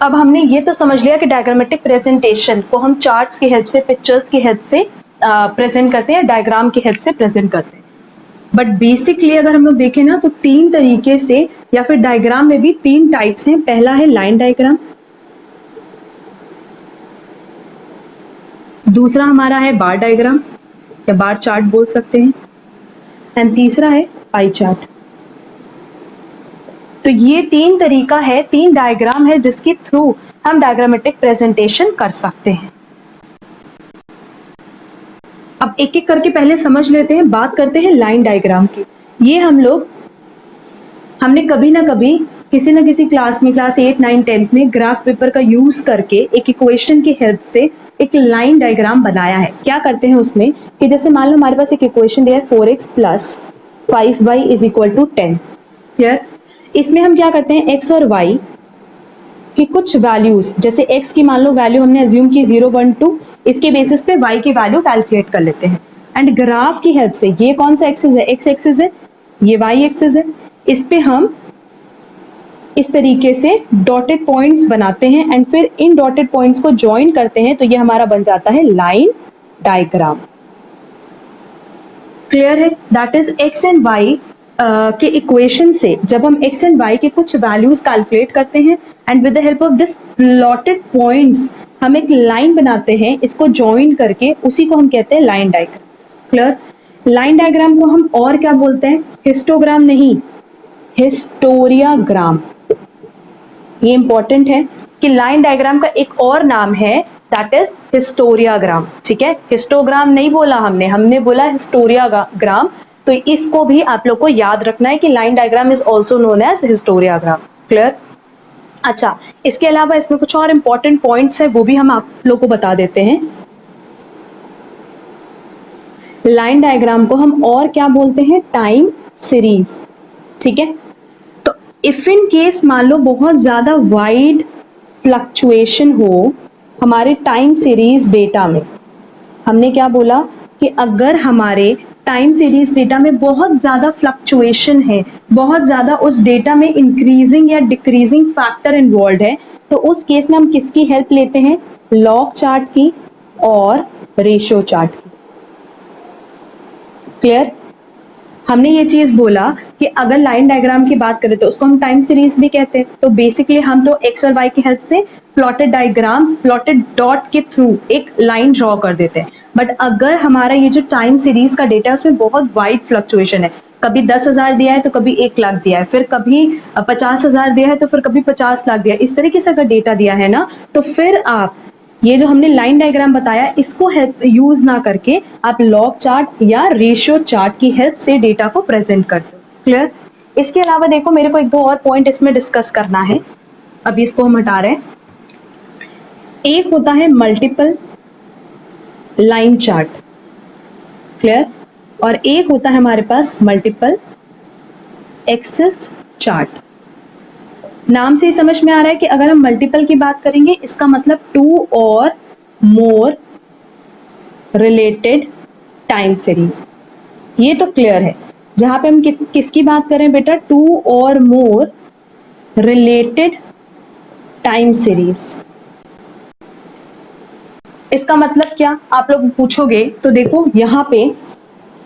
[SPEAKER 1] अब हमने ये तो समझ लिया कि डायग्रामेटिक प्रेजेंटेशन को हम चार्ट्स की हेल्प से, पिक्चर्स की हेल्प से प्रेजेंट करते हैं, डायग्राम की हेल्प से प्रेजेंट करते हैं। बट बेसिकली अगर हम लोग देखें ना तो तीन तरीके से, या फिर डायग्राम में भी तीन टाइप्स हैं। पहला है लाइन डायग्राम, दूसरा हमारा है बार डायग्राम या बार चार्ट बोल सकते हैं, एंड तीसरा है पाई चार्ट। तो ये तीन तरीका है, तीन डायग्राम है जिसके थ्रू हम डायग्रामेटिक प्रेजेंटेशन कर सकते हैं। अब एक एक करके पहले समझ लेते हैं, बात करते हैं लाइन डायग्राम की। ये हमने कभी ना कभी किसी ना किसी क्लास में, क्लास 8, 9, 10 में ग्राफ पेपर का यूज करके एक इक्वेशन की हेल्प से एक लाइन डायग्राम बनाया है। क्या करते हैं उसमें कि जैसे मान लो हमारे पास एक इक्वेशन दिया है 4x + 5y = 10। क्लियर? इसमें हम क्या करते हैं, x और y की कुछ वैल्यूज, जैसे x की मान लो वैल्यू हमने अज्यूम की 0, 1, 2, इसके बेसिस पे y की वैल्यू कैलकुलेट कर लेते हैं। एंड ग्राफ की हेल्प से, ये कौन सा एक्सिस है, x एक्सिस है, ये y एक्सिस है, इस पे हम इस तरीके से डॉटेड पॉइंट्स बनाते हैं एंड फिर इन डॉटेड पॉइंट्स को ज्वाइन करते हैं, तो ये हमारा बन जाता है लाइन डायग्राम। क्लियर है? That is x and y के इक्वेशन से जब हम x एंड y के कुछ वैल्यूज कैलकुलेट करते हैं and with the help of this plotted points हम एक लाइन बनाते हैं, इसको ज्वाइन करके, उसी को हम कहते हैं line diagram. Clear? Line diagram को हम और क्या बोलते हैं, हिस्टोग्राम नहीं, हिस्टोरियाग्राम। ये इंपॉर्टेंट है कि लाइन डायग्राम का एक और नाम है, दैट इज हिस्टोरियाग्राम। ठीक है, हिस्टोग्राम नहीं बोला हमने बोला हिस्टोरियाग्राम। तो इसको भी आप लोग को याद रखना है कि line diagram is also known as historiagram. Clear? अच्छा, इसके अलावा इसमें कुछ और इंपॉर्टेंट पॉइंट्स है, वो भी हम आप लोग को बता देते हैं। लाइन डायग्राम को हम और क्या बोलते हैं, टाइम सीरीज। ठीक है, तो इफ इन केस मान लो बहुत ज्यादा वाइड फ्लक्चुएशन हो हमारे टाइम सीरीज डेटा में, हमने क्या बोला कि अगर हमारे टाइम सीरीज डेटा में बहुत ज्यादा फ्लक्चुएशन है, बहुत ज्यादा उस डेटा में इंक्रीजिंग या डिक्रीजिंग फैक्टर इन्वॉल्व है, तो उस केस में हम किसकी हेल्प लेते हैं, लॉग चार्ट की और रेशियो चार्ट की। क्लियर? हमने ये चीज बोला कि अगर लाइन डायग्राम की बात करें तो उसको हम टाइम सीरीज भी कहते हैं। तो बेसिकली हम तो एक्स और वाई की हेल्प से प्लॉटेड डायग्राम, प्लॉटेड डॉट के थ्रू एक लाइन ड्रॉ कर देते हैं। बट अगर हमारा ये जो टाइम सीरीज का डेटा है उसमें बहुत वाइड फ्लक्चुएशन है, कभी 10,000 दिया है तो कभी 1 लाख दिया है, फिर कभी 50,000 दिया है तो फिर कभी 50 लाख दिया है, इस तरीके से अगर डेटा दिया है ना, तो फिर आप ये जो हमने लाइन डायग्राम बताया इसको हेल्प यूज ना करके आप लॉग चार्ट या रेशियो चार्ट की हेल्प से डेटा को प्रेजेंट करते हो। क्लियर? इसके अलावा देखो मेरे को एक दो और पॉइंट इसमें डिस्कस करना है, अभी इसको हम हटा रहे हैं। एक होता है मल्टीपल लाइन चार्ट, क्लियर, और एक होता है हमारे पास मल्टीपल एक्सिस चार्ट। नाम से ही समझ में आ रहा है कि अगर हम मल्टीपल की बात करेंगे इसका मतलब 2 और मोर रिलेटेड टाइम सीरीज, ये तो क्लियर है। जहां पे हम किसकी बात करें बेटा, 2 और मोर रिलेटेड टाइम सीरीज, इसका मतलब क्या आप लोग पूछोगे, तो देखो यहां पे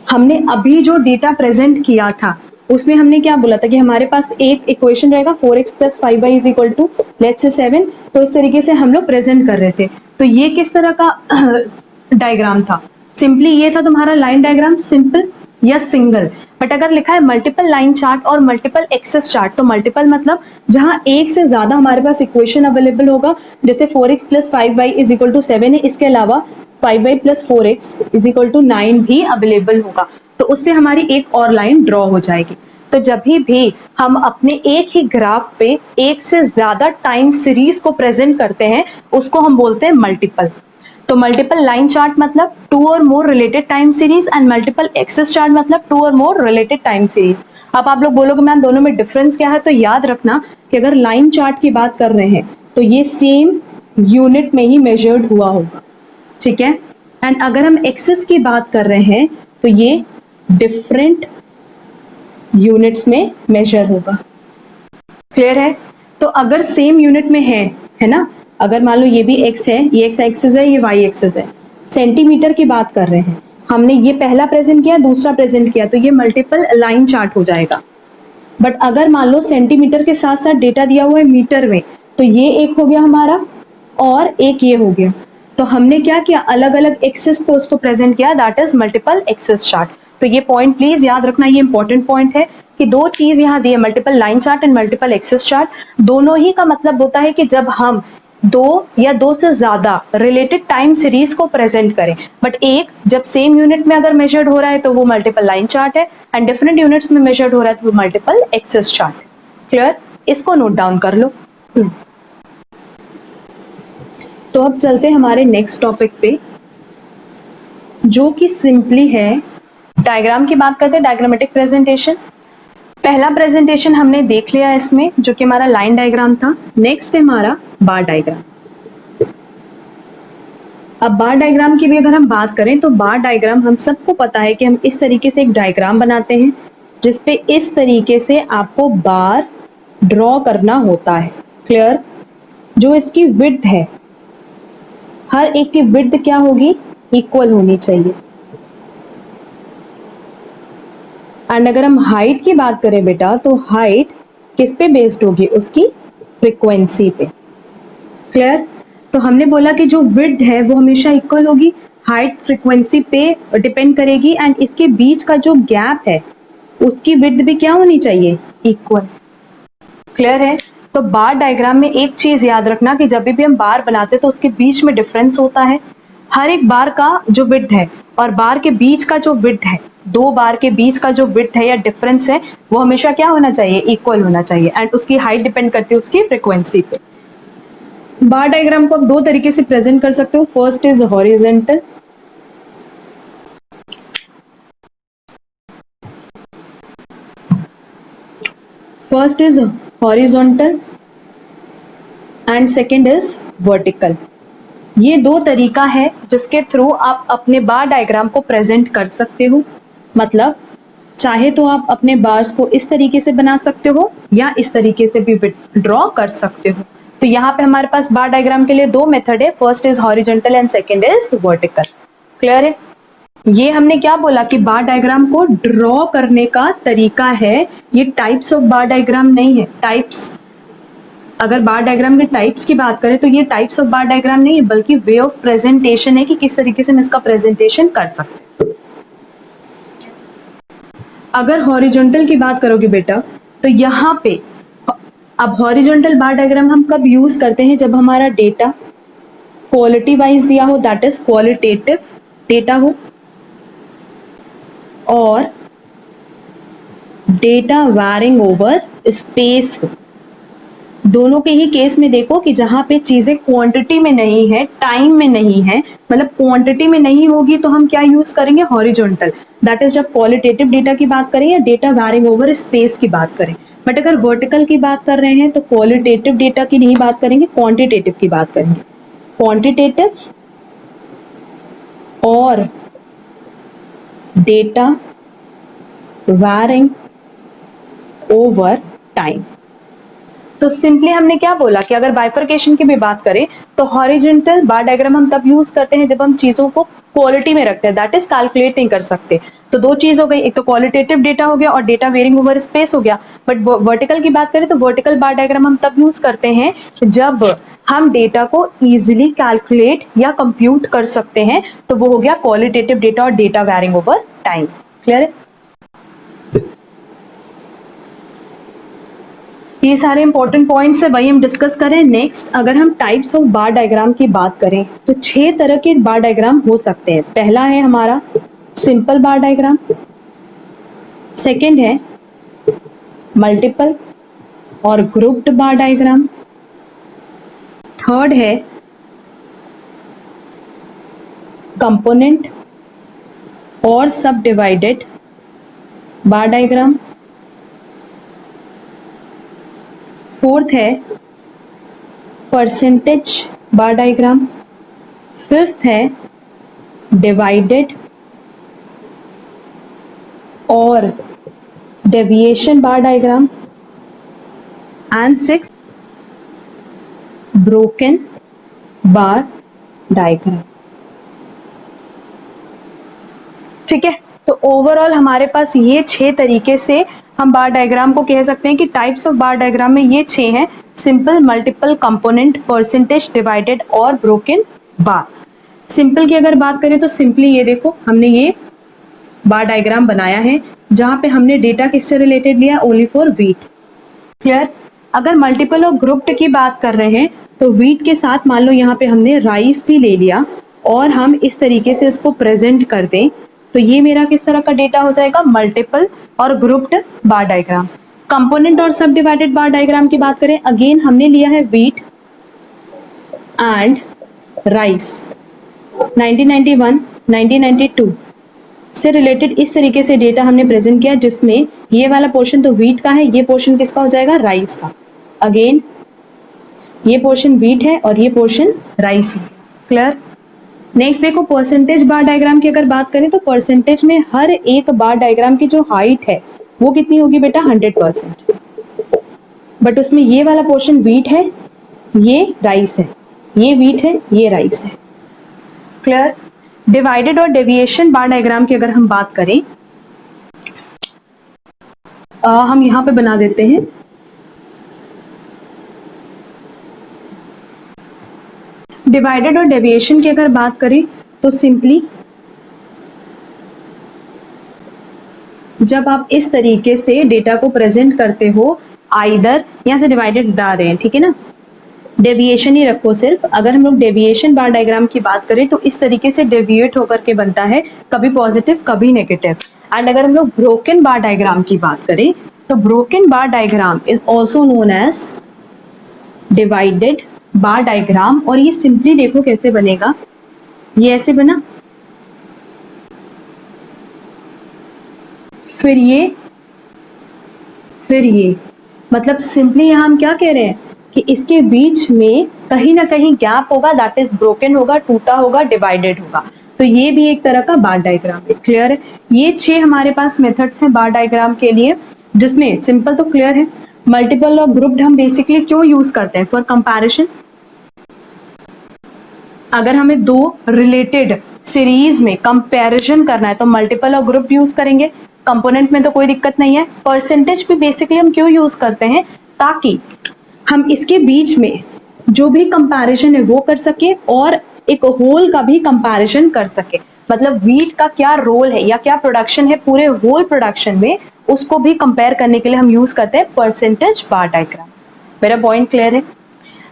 [SPEAKER 1] हमने अभी जो डेटा प्रेजेंट किया था उसमें हमने क्या बोला था कि हमारे पास एक इक्वेशन रहेगा 4x + 5y = लेट्स से 7। तो इस तरीके से हम लोग प्रेजेंट कर रहे थे। तो ये किस तरह का डायग्राम था, सिंपली ये था तुम्हारा लाइन डायग्राम, सिंपल या सिंगल। बट अगर लिखा है मल्टीपल लाइन चार्ट और मल्टीपल एक्सेस चार्ट, तो मल्टीपल मतलब जहां एक से ज्यादा हमारे पास इक्वेशन अवेलेबल होगा, जैसे 4x + 5y = 7 है, इसके अलावा 5y + 4x = 9 भी अवेलेबल होगा, तो उससे हमारी एक और लाइन ड्रॉ हो जाएगी। तो जब भी हम अपने एक ही ग्राफ पे एक से ज्यादा टाइम सीरीज को प्रेजेंट करते हैं उसको हम बोलते हैं मल्टीपल। तो मल्टीपल लाइन चार्ट मतलब 2 और more related time series, and multiple axis chart मतलब 2 और मोर रिलेटेड टाइम सीरीज। अब आप लोग बोलोगे मैम दोनों में डिफरेंस क्या है, तो याद रखना कि अगर लाइन चार्ट की बात कर रहे हैं तो ये सेम यूनिट में ही मेजर्ड हुआ होगा, ठीक है, एंड अगर हम एक्सेस की बात कर रहे हैं तो ये डिफरेंट यूनिट्स में मेजर होगा। क्लियर है? तो अगर सेम यूनिट में है है ना। अगर मान लो ये भी x है, ये x एक्सिस है, ये y एक्सिस है, सेंटीमीटर की बात कर रहे हैं, हमने ये पहला प्रेजेंट किया, दूसरा प्रेजेंट किया, तो ये मल्टीपल लाइन चार्ट हो जाएगा। बट अगर मान लो सेंटीमीटर के साथ साथ डेटा दिया हुआ है मीटर में, तो ये एक हो गया हमारा और एक ये हो गया, तो हमने क्या किया, अलग अलग एक्सिस पे उसको प्रेजेंट किया, that is multiple axis chart. तो ये पॉइंट प्लीज याद रखना, ये इंपॉर्टेंट पॉइंट है कि दो चीज यहाँ दी है, multiple line chart and multiple axis chart. दोनों ही का मतलब होता है कि जब हम दो या दो से ज्यादा रिलेटेड टाइम सीरीज को प्रेजेंट करें, बट एक जब सेम यूनिट में अगर मेजर्ड हो रहा है तो वो मल्टीपल लाइन चार्ट है, एंड डिफरेंट यूनिट्स में मेजर्ड हो रहा है तो वो मल्टीपल एक्सिस चार्ट। क्लियर, इसको नोट डाउन कर लो। तो अब चलते हैं हमारे नेक्स्ट टॉपिक पे, जो कि सिंपली है डायग्राम की बात करते हैं, डायग्रामेटिक प्रेजेंटेशन। पहला प्रेजेंटेशन हमने देख लिया इसमें, जो कि हमारा लाइन डायग्राम था। नेक्स्ट है हमारा बार डायग्राम। अब बार डायग्राम की भी अगर हम बात करें तो बार डायग्राम हम सबको पता है कि हम इस तरीके से एक डायग्राम बनाते हैं, जिसपे इस तरीके से आपको बार ड्रॉ करना होता है। क्लियर, जो इसकी विड्थ है, हर एक की विड्थ क्या होगी, इक्वल होनी चाहिए। एंड अगर हम हाइट की बात करें बेटा, तो हाइट किस पे बेस्ड होगी, उसकी फ्रीक्वेंसी पे। क्लियर, तो हमने बोला कि जो विड्थ है वो हमेशा इक्वल होगी, हाइट फ्रीक्वेंसी पे डिपेंड करेगी, एंड इसके बीच का जो गैप है उसकी विड्थ भी क्या होनी चाहिए, इक्वल। क्लियर है। तो बार डायग्राम में एक चीज याद रखना कि जब भी हम बार बनाते हैं तो उसके बीच में डिफरेंस होता है। हर एक बार का जो विड्थ है और बार के बीच का जो विड्थ है, दो बार के बीच का जो विड्थ है या डिफरेंस है, वो हमेशा क्या होना चाहिए, इक्वल होना चाहिए, एंड उसकी हाइट डिपेंड करती है उसकी फ्रीक्वेंसी पे। बार डायग्राम को आप दो तरीके से प्रेजेंट कर सकते हो, first is horizontal, first is horizontal and second is vertical. ये दो तरीका है जिसके थ्रू आप अपने बार डायग्राम को प्रेजेंट कर सकते हो। मतलब चाहे तो आप अपने बार्स को इस तरीके से बना सकते हो या इस तरीके से भी ड्रॉ कर सकते हो। तो यहाँ पे हमारे पास बार डायग्राम के लिए दो मेथड है, first is horizontal and second is vertical. Clear है। ये हमने क्या बोला कि बार डायग्राम को ड्रॉ करने का तरीका है, ये टाइप्स ऑफ बार डायग्राम नहीं है। टाइप्स, अगर बार डायग्राम के टाइप्स की बात करें तो ये टाइप्स ऑफ बार डायग्राम नहीं है, बल्कि वे ऑफ प्रेजेंटेशन है कि किस तरीके से हम इसका प्रेजेंटेशन कर सकते हैं। अगर हॉरिजॉन्टल की बात करोगे बेटा, तो यहाँ पे अब हॉरिजॉन्टल बार डायग्राम हम कब यूज करते हैं, जब हमारा डेटा क्वालिटी वाइज दिया हो, दैट इज क्वालिटेटिव डेटा हो, और डेटा वैरिंग ओवर स्पेस हो। दोनों के ही केस में देखो कि जहां पे चीजें क्वांटिटी में नहीं है, टाइम में नहीं है, मतलब क्वांटिटी में नहीं होगी तो हम क्या यूज करेंगे, हॉरिजॉन्टल। दैट इज जब क्वालिटेटिव डेटा की बात करें या डेटा वैरिंग ओवर स्पेस की बात करें। बट अगर वर्टिकल की बात कर रहे हैं तो क्वालिटेटिव डेटा की नहीं बात करेंगे, क्वांटिटेटिव की बात करेंगे। क्वांटिटेटिव और डेटा वैरिंग ओवर टाइम। तो सिंपली हमने क्या बोला कि अगर बाइफरकेशन की भी बात करें तो हॉरिजॉन्टल बार डायग्राम हम तब यूज करते हैं जब हम चीजों को क्वालिटी में रखते हैं, दैट इज कैलकुलेट नहीं कर सकते। तो दो चीज हो गई, एक तो क्वालिटेटिव डेटा हो गया और डेटा वेरिंग ओवर स्पेस हो गया। बट वर्टिकल की बात करें तो वर्टिकल बार डायग्राम हम तब यूज करते हैं जब हम डेटा को इजिली कैलकुलेट या कंप्यूट कर सकते हैं, तो वो हो गया क्वालिटेटिव डेटा और data varying over time. Clear है। ये सारे इंपॉर्टेंट पॉइंट्स है, वही हम डिस्कस करें। नेक्स्ट, अगर हम टाइप्स ऑफ बार डायग्राम की बात करें तो 6 तरह के बार डायग्राम हो सकते हैं। पहला है हमारा सिंपल बार डायग्राम, सेकंड है मल्टीपल और ग्रुप्ड बार डायग्राम, थर्ड है कंपोनेंट और सब डिवाइडेड बार डायग्राम, फोर्थ है परसेंटेज बार डायग्राम, फिफ्थ है डिवाइडेड और deviation bar diagram, and six broken bar diagram. ठीक है, तो ओवरऑल हमारे पास ये 6 तरीके से हम बार डायग्राम को कह सकते हैं कि टाइप्स ऑफ बार डायग्राम में ये 6 हैं, simple, multiple, component, percentage, divided और ब्रोकन बार। सिंपल की अगर बात करें तो सिंपली ये देखो, हमने ये बार डायग्राम बनाया है जहां पे हमने डेटा किससे रिलेटेड लिया, ओनली फॉर व्हीट। क्लियर। अगर मल्टीपल और ग्रुप्ड की बात कर रहे हैं तो व्हीट के साथ मान लो यहाँ पे हमने राइस भी ले लिया और हम इस तरीके से इसको प्रेजेंट कर दें तो ये मेरा किस तरह का डेटा हो जाएगा, मल्टीपल और ग्रुप्ड बार डायग्राम। कंपोनेंट और सब डिवाइडेड बार डायग्राम की बात करें, अगेन हमने लिया है व्हीट एंड राइस 1991 1992 से रिलेटेड इस तरीके से डेटा हमने प्रेजेंट किया जिसमें ये वाला पोर्शन तो व्हीट का है, ये पोर्शन किसका हो जाएगा, राइस का। अगेन ये पोर्शन व्हीट है और ये पोर्शन राइस हो। क्लियर। नेक्स्ट देखो, परसेंटेज बार डायग्राम की अगर बात करें तो परसेंटेज में हर एक बार डायग्राम की जो हाइट है वो कितनी होगी बेटा, 100%। बट उसमें ये वाला पोर्शन व्हीट है, ये राइस है, ये व्हीट है, ये राइस है। क्लियर। डिवाइडेड और डेविएशन बार डायग्राम की अगर हम बात करें, हम यहां पे बना देते हैं डिवाइडेड और डेविएशन की अगर बात करें तो सिंपली जब आप इस तरीके से डेटा को प्रेजेंट करते हो, आइदर यहां से डिवाइडेड हटा रहे हैं, ठीक है ना, डेविएशन ही रखो सिर्फ। अगर हम लोग डेविएशन बार डायग्राम की बात करें तो इस तरीके से डेविएट होकर के बनता है, कभी पॉजिटिव कभी नेगेटिव। एंड अगर हम लोग ब्रोकन बार डायग्राम की बात करें तो broken bar diagram is also known as divided bar diagram. और ये सिंपली देखो कैसे बनेगा, ये ऐसे बना, फिर ये, मतलब सिंपली यहां हम क्या कह रहे हैं कि इसके बीच में कहीं ना कहीं गैप होगा, दैट इज ब्रोकन होगा, टूटा होगा, डिवाइडेड होगा। तो ये भी एक तरह का बार डायग्राम है। क्लियर है। ये 6 हमारे पास मेथड्स हैं बार डायग्राम के लिए, जिसमें सिंपल तो क्लियर है, मल्टीपल और ग्रुप्ड हम बेसिकली क्यों यूज करते हैं, फॉर कंपैरिजन। अगर हमें दो रिलेटेड सीरीज में कंपैरिजन करना है तो मल्टीपल और ग्रुप यूज करेंगे। कंपोनेंट में तो कोई दिक्कत नहीं है। परसेंटेज भी बेसिकली हम क्यों यूज करते हैं, ताकि हम इसके बीच में जो भी कंपैरिजन है वो कर सके और एक होल का भी कंपैरिजन कर सके। मतलब व्हीट का क्या रोल है या क्या प्रोडक्शन है पूरे होल प्रोडक्शन में, उसको भी कंपेयर करने के लिए हम यूज करते हैं परसेंटेज बार डायग्राम। मेरा पॉइंट क्लियर है।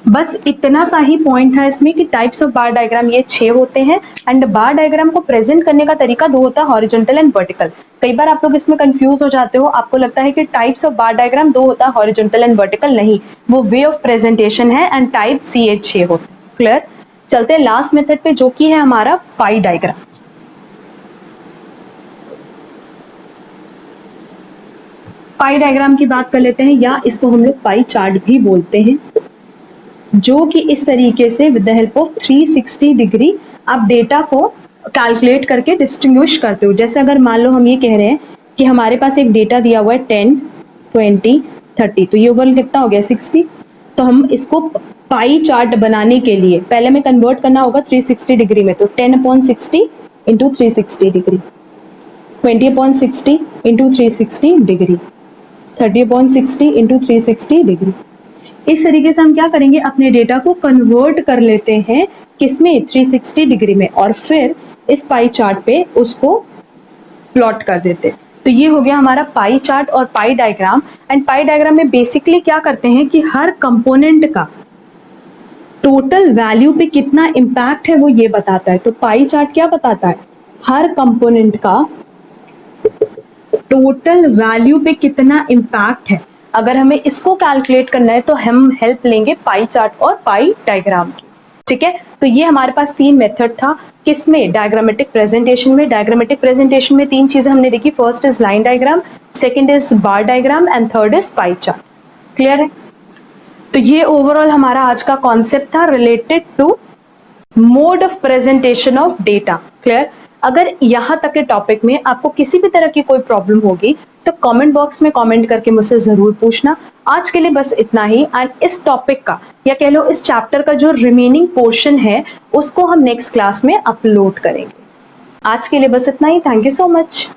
[SPEAKER 1] बस इतना सा ही पॉइंट था इसमें कि टाइप्स ऑफ बार डायग्राम ये 6 होते हैं एंड बार डायग्राम को प्रेजेंट करने का तरीका 2 होता है, हॉरिजॉन्टल एंड वर्टिकल। कई बार आप लोग इसमें कंफ्यूज हो जाते हो, आपको लगता है कि टाइप्स ऑफ बार डायग्राम 2 होता है, हॉरिजॉन्टल एंड वर्टिकल। नहीं, वो वे ऑफ प्रेजेंटेशन है एंड टाइप CH 6 होते हैं। क्लियर। चलते हैं लास्ट मेथड पे जो कि है हमारा पाई डायग्राम। पाई डायग्राम की बात कर लेते हैं, या इसको हम लोग पाई चार्ट भी बोलते हैं, जो कि इस तरीके से with the help of 360 degree आप डेटा को कैलकुलेट करके डिस्टिंग्विश करते हो। जैसे अगर मान लो हम ये कह रहे हैं कि हमारे पास एक डेटा दिया हुआ है 10, 20, 30, तो ये ओवरऑल कितना हो गया 60। तो हम इसको पाई चार्ट बनाने के लिए पहले हमें कन्वर्ट करना होगा 360 डिग्री में, तो 10/60 into 360 degree, 20/60 into 360 degree, 30/60 into 360 degree. इस तरीके से हम क्या करेंगे, अपने डेटा को कन्वर्ट कर लेते हैं किसमें, 360 डिग्री में, और फिर इस पाई चार्ट पे उसको प्लॉट कर देते हैं। तो ये हो गया हमारा पाई चार्ट और पाई डायग्राम। एंड पाई डायग्राम में बेसिकली क्या करते हैं कि हर कंपोनेंट का टोटल वैल्यू पे कितना इंपैक्ट है वो ये बताता है। तो पाई चार्ट क्या बताता है, हर कंपोनेंट का टोटल वैल्यू पे कितना इंपैक्ट है। अगर हमें इसको कैलकुलेट करना है तो हम हेल्प लेंगे पाई चार्ट और पाई डायग्राम की। ठीक है, तो ये हमारे पास 3 मेथड था, किसमें, डायग्रामेटिक प्रेजेंटेशन में। डायग्रामेटिक प्रेजेंटेशन में 3 चीजें हमने देखी, first is line diagram, second is bar diagram and third is pie chart. Clear है। तो ये ओवरऑल हमारा आज का कॉन्सेप्ट था related to mode of presentation of data. Clear. अगर यहां तक के टॉपिक में आपको किसी भी तरह की कोई प्रॉब्लम होगी तो कमेंट बॉक्स में कमेंट करके मुझसे जरूर पूछना। आज के लिए बस इतना ही, एंड इस टॉपिक का या कह लो इस चैप्टर का जो रिमेनिंग पोर्शन है उसको हम नेक्स्ट क्लास में अपलोड करेंगे। आज के लिए बस इतना ही। Thank you so much.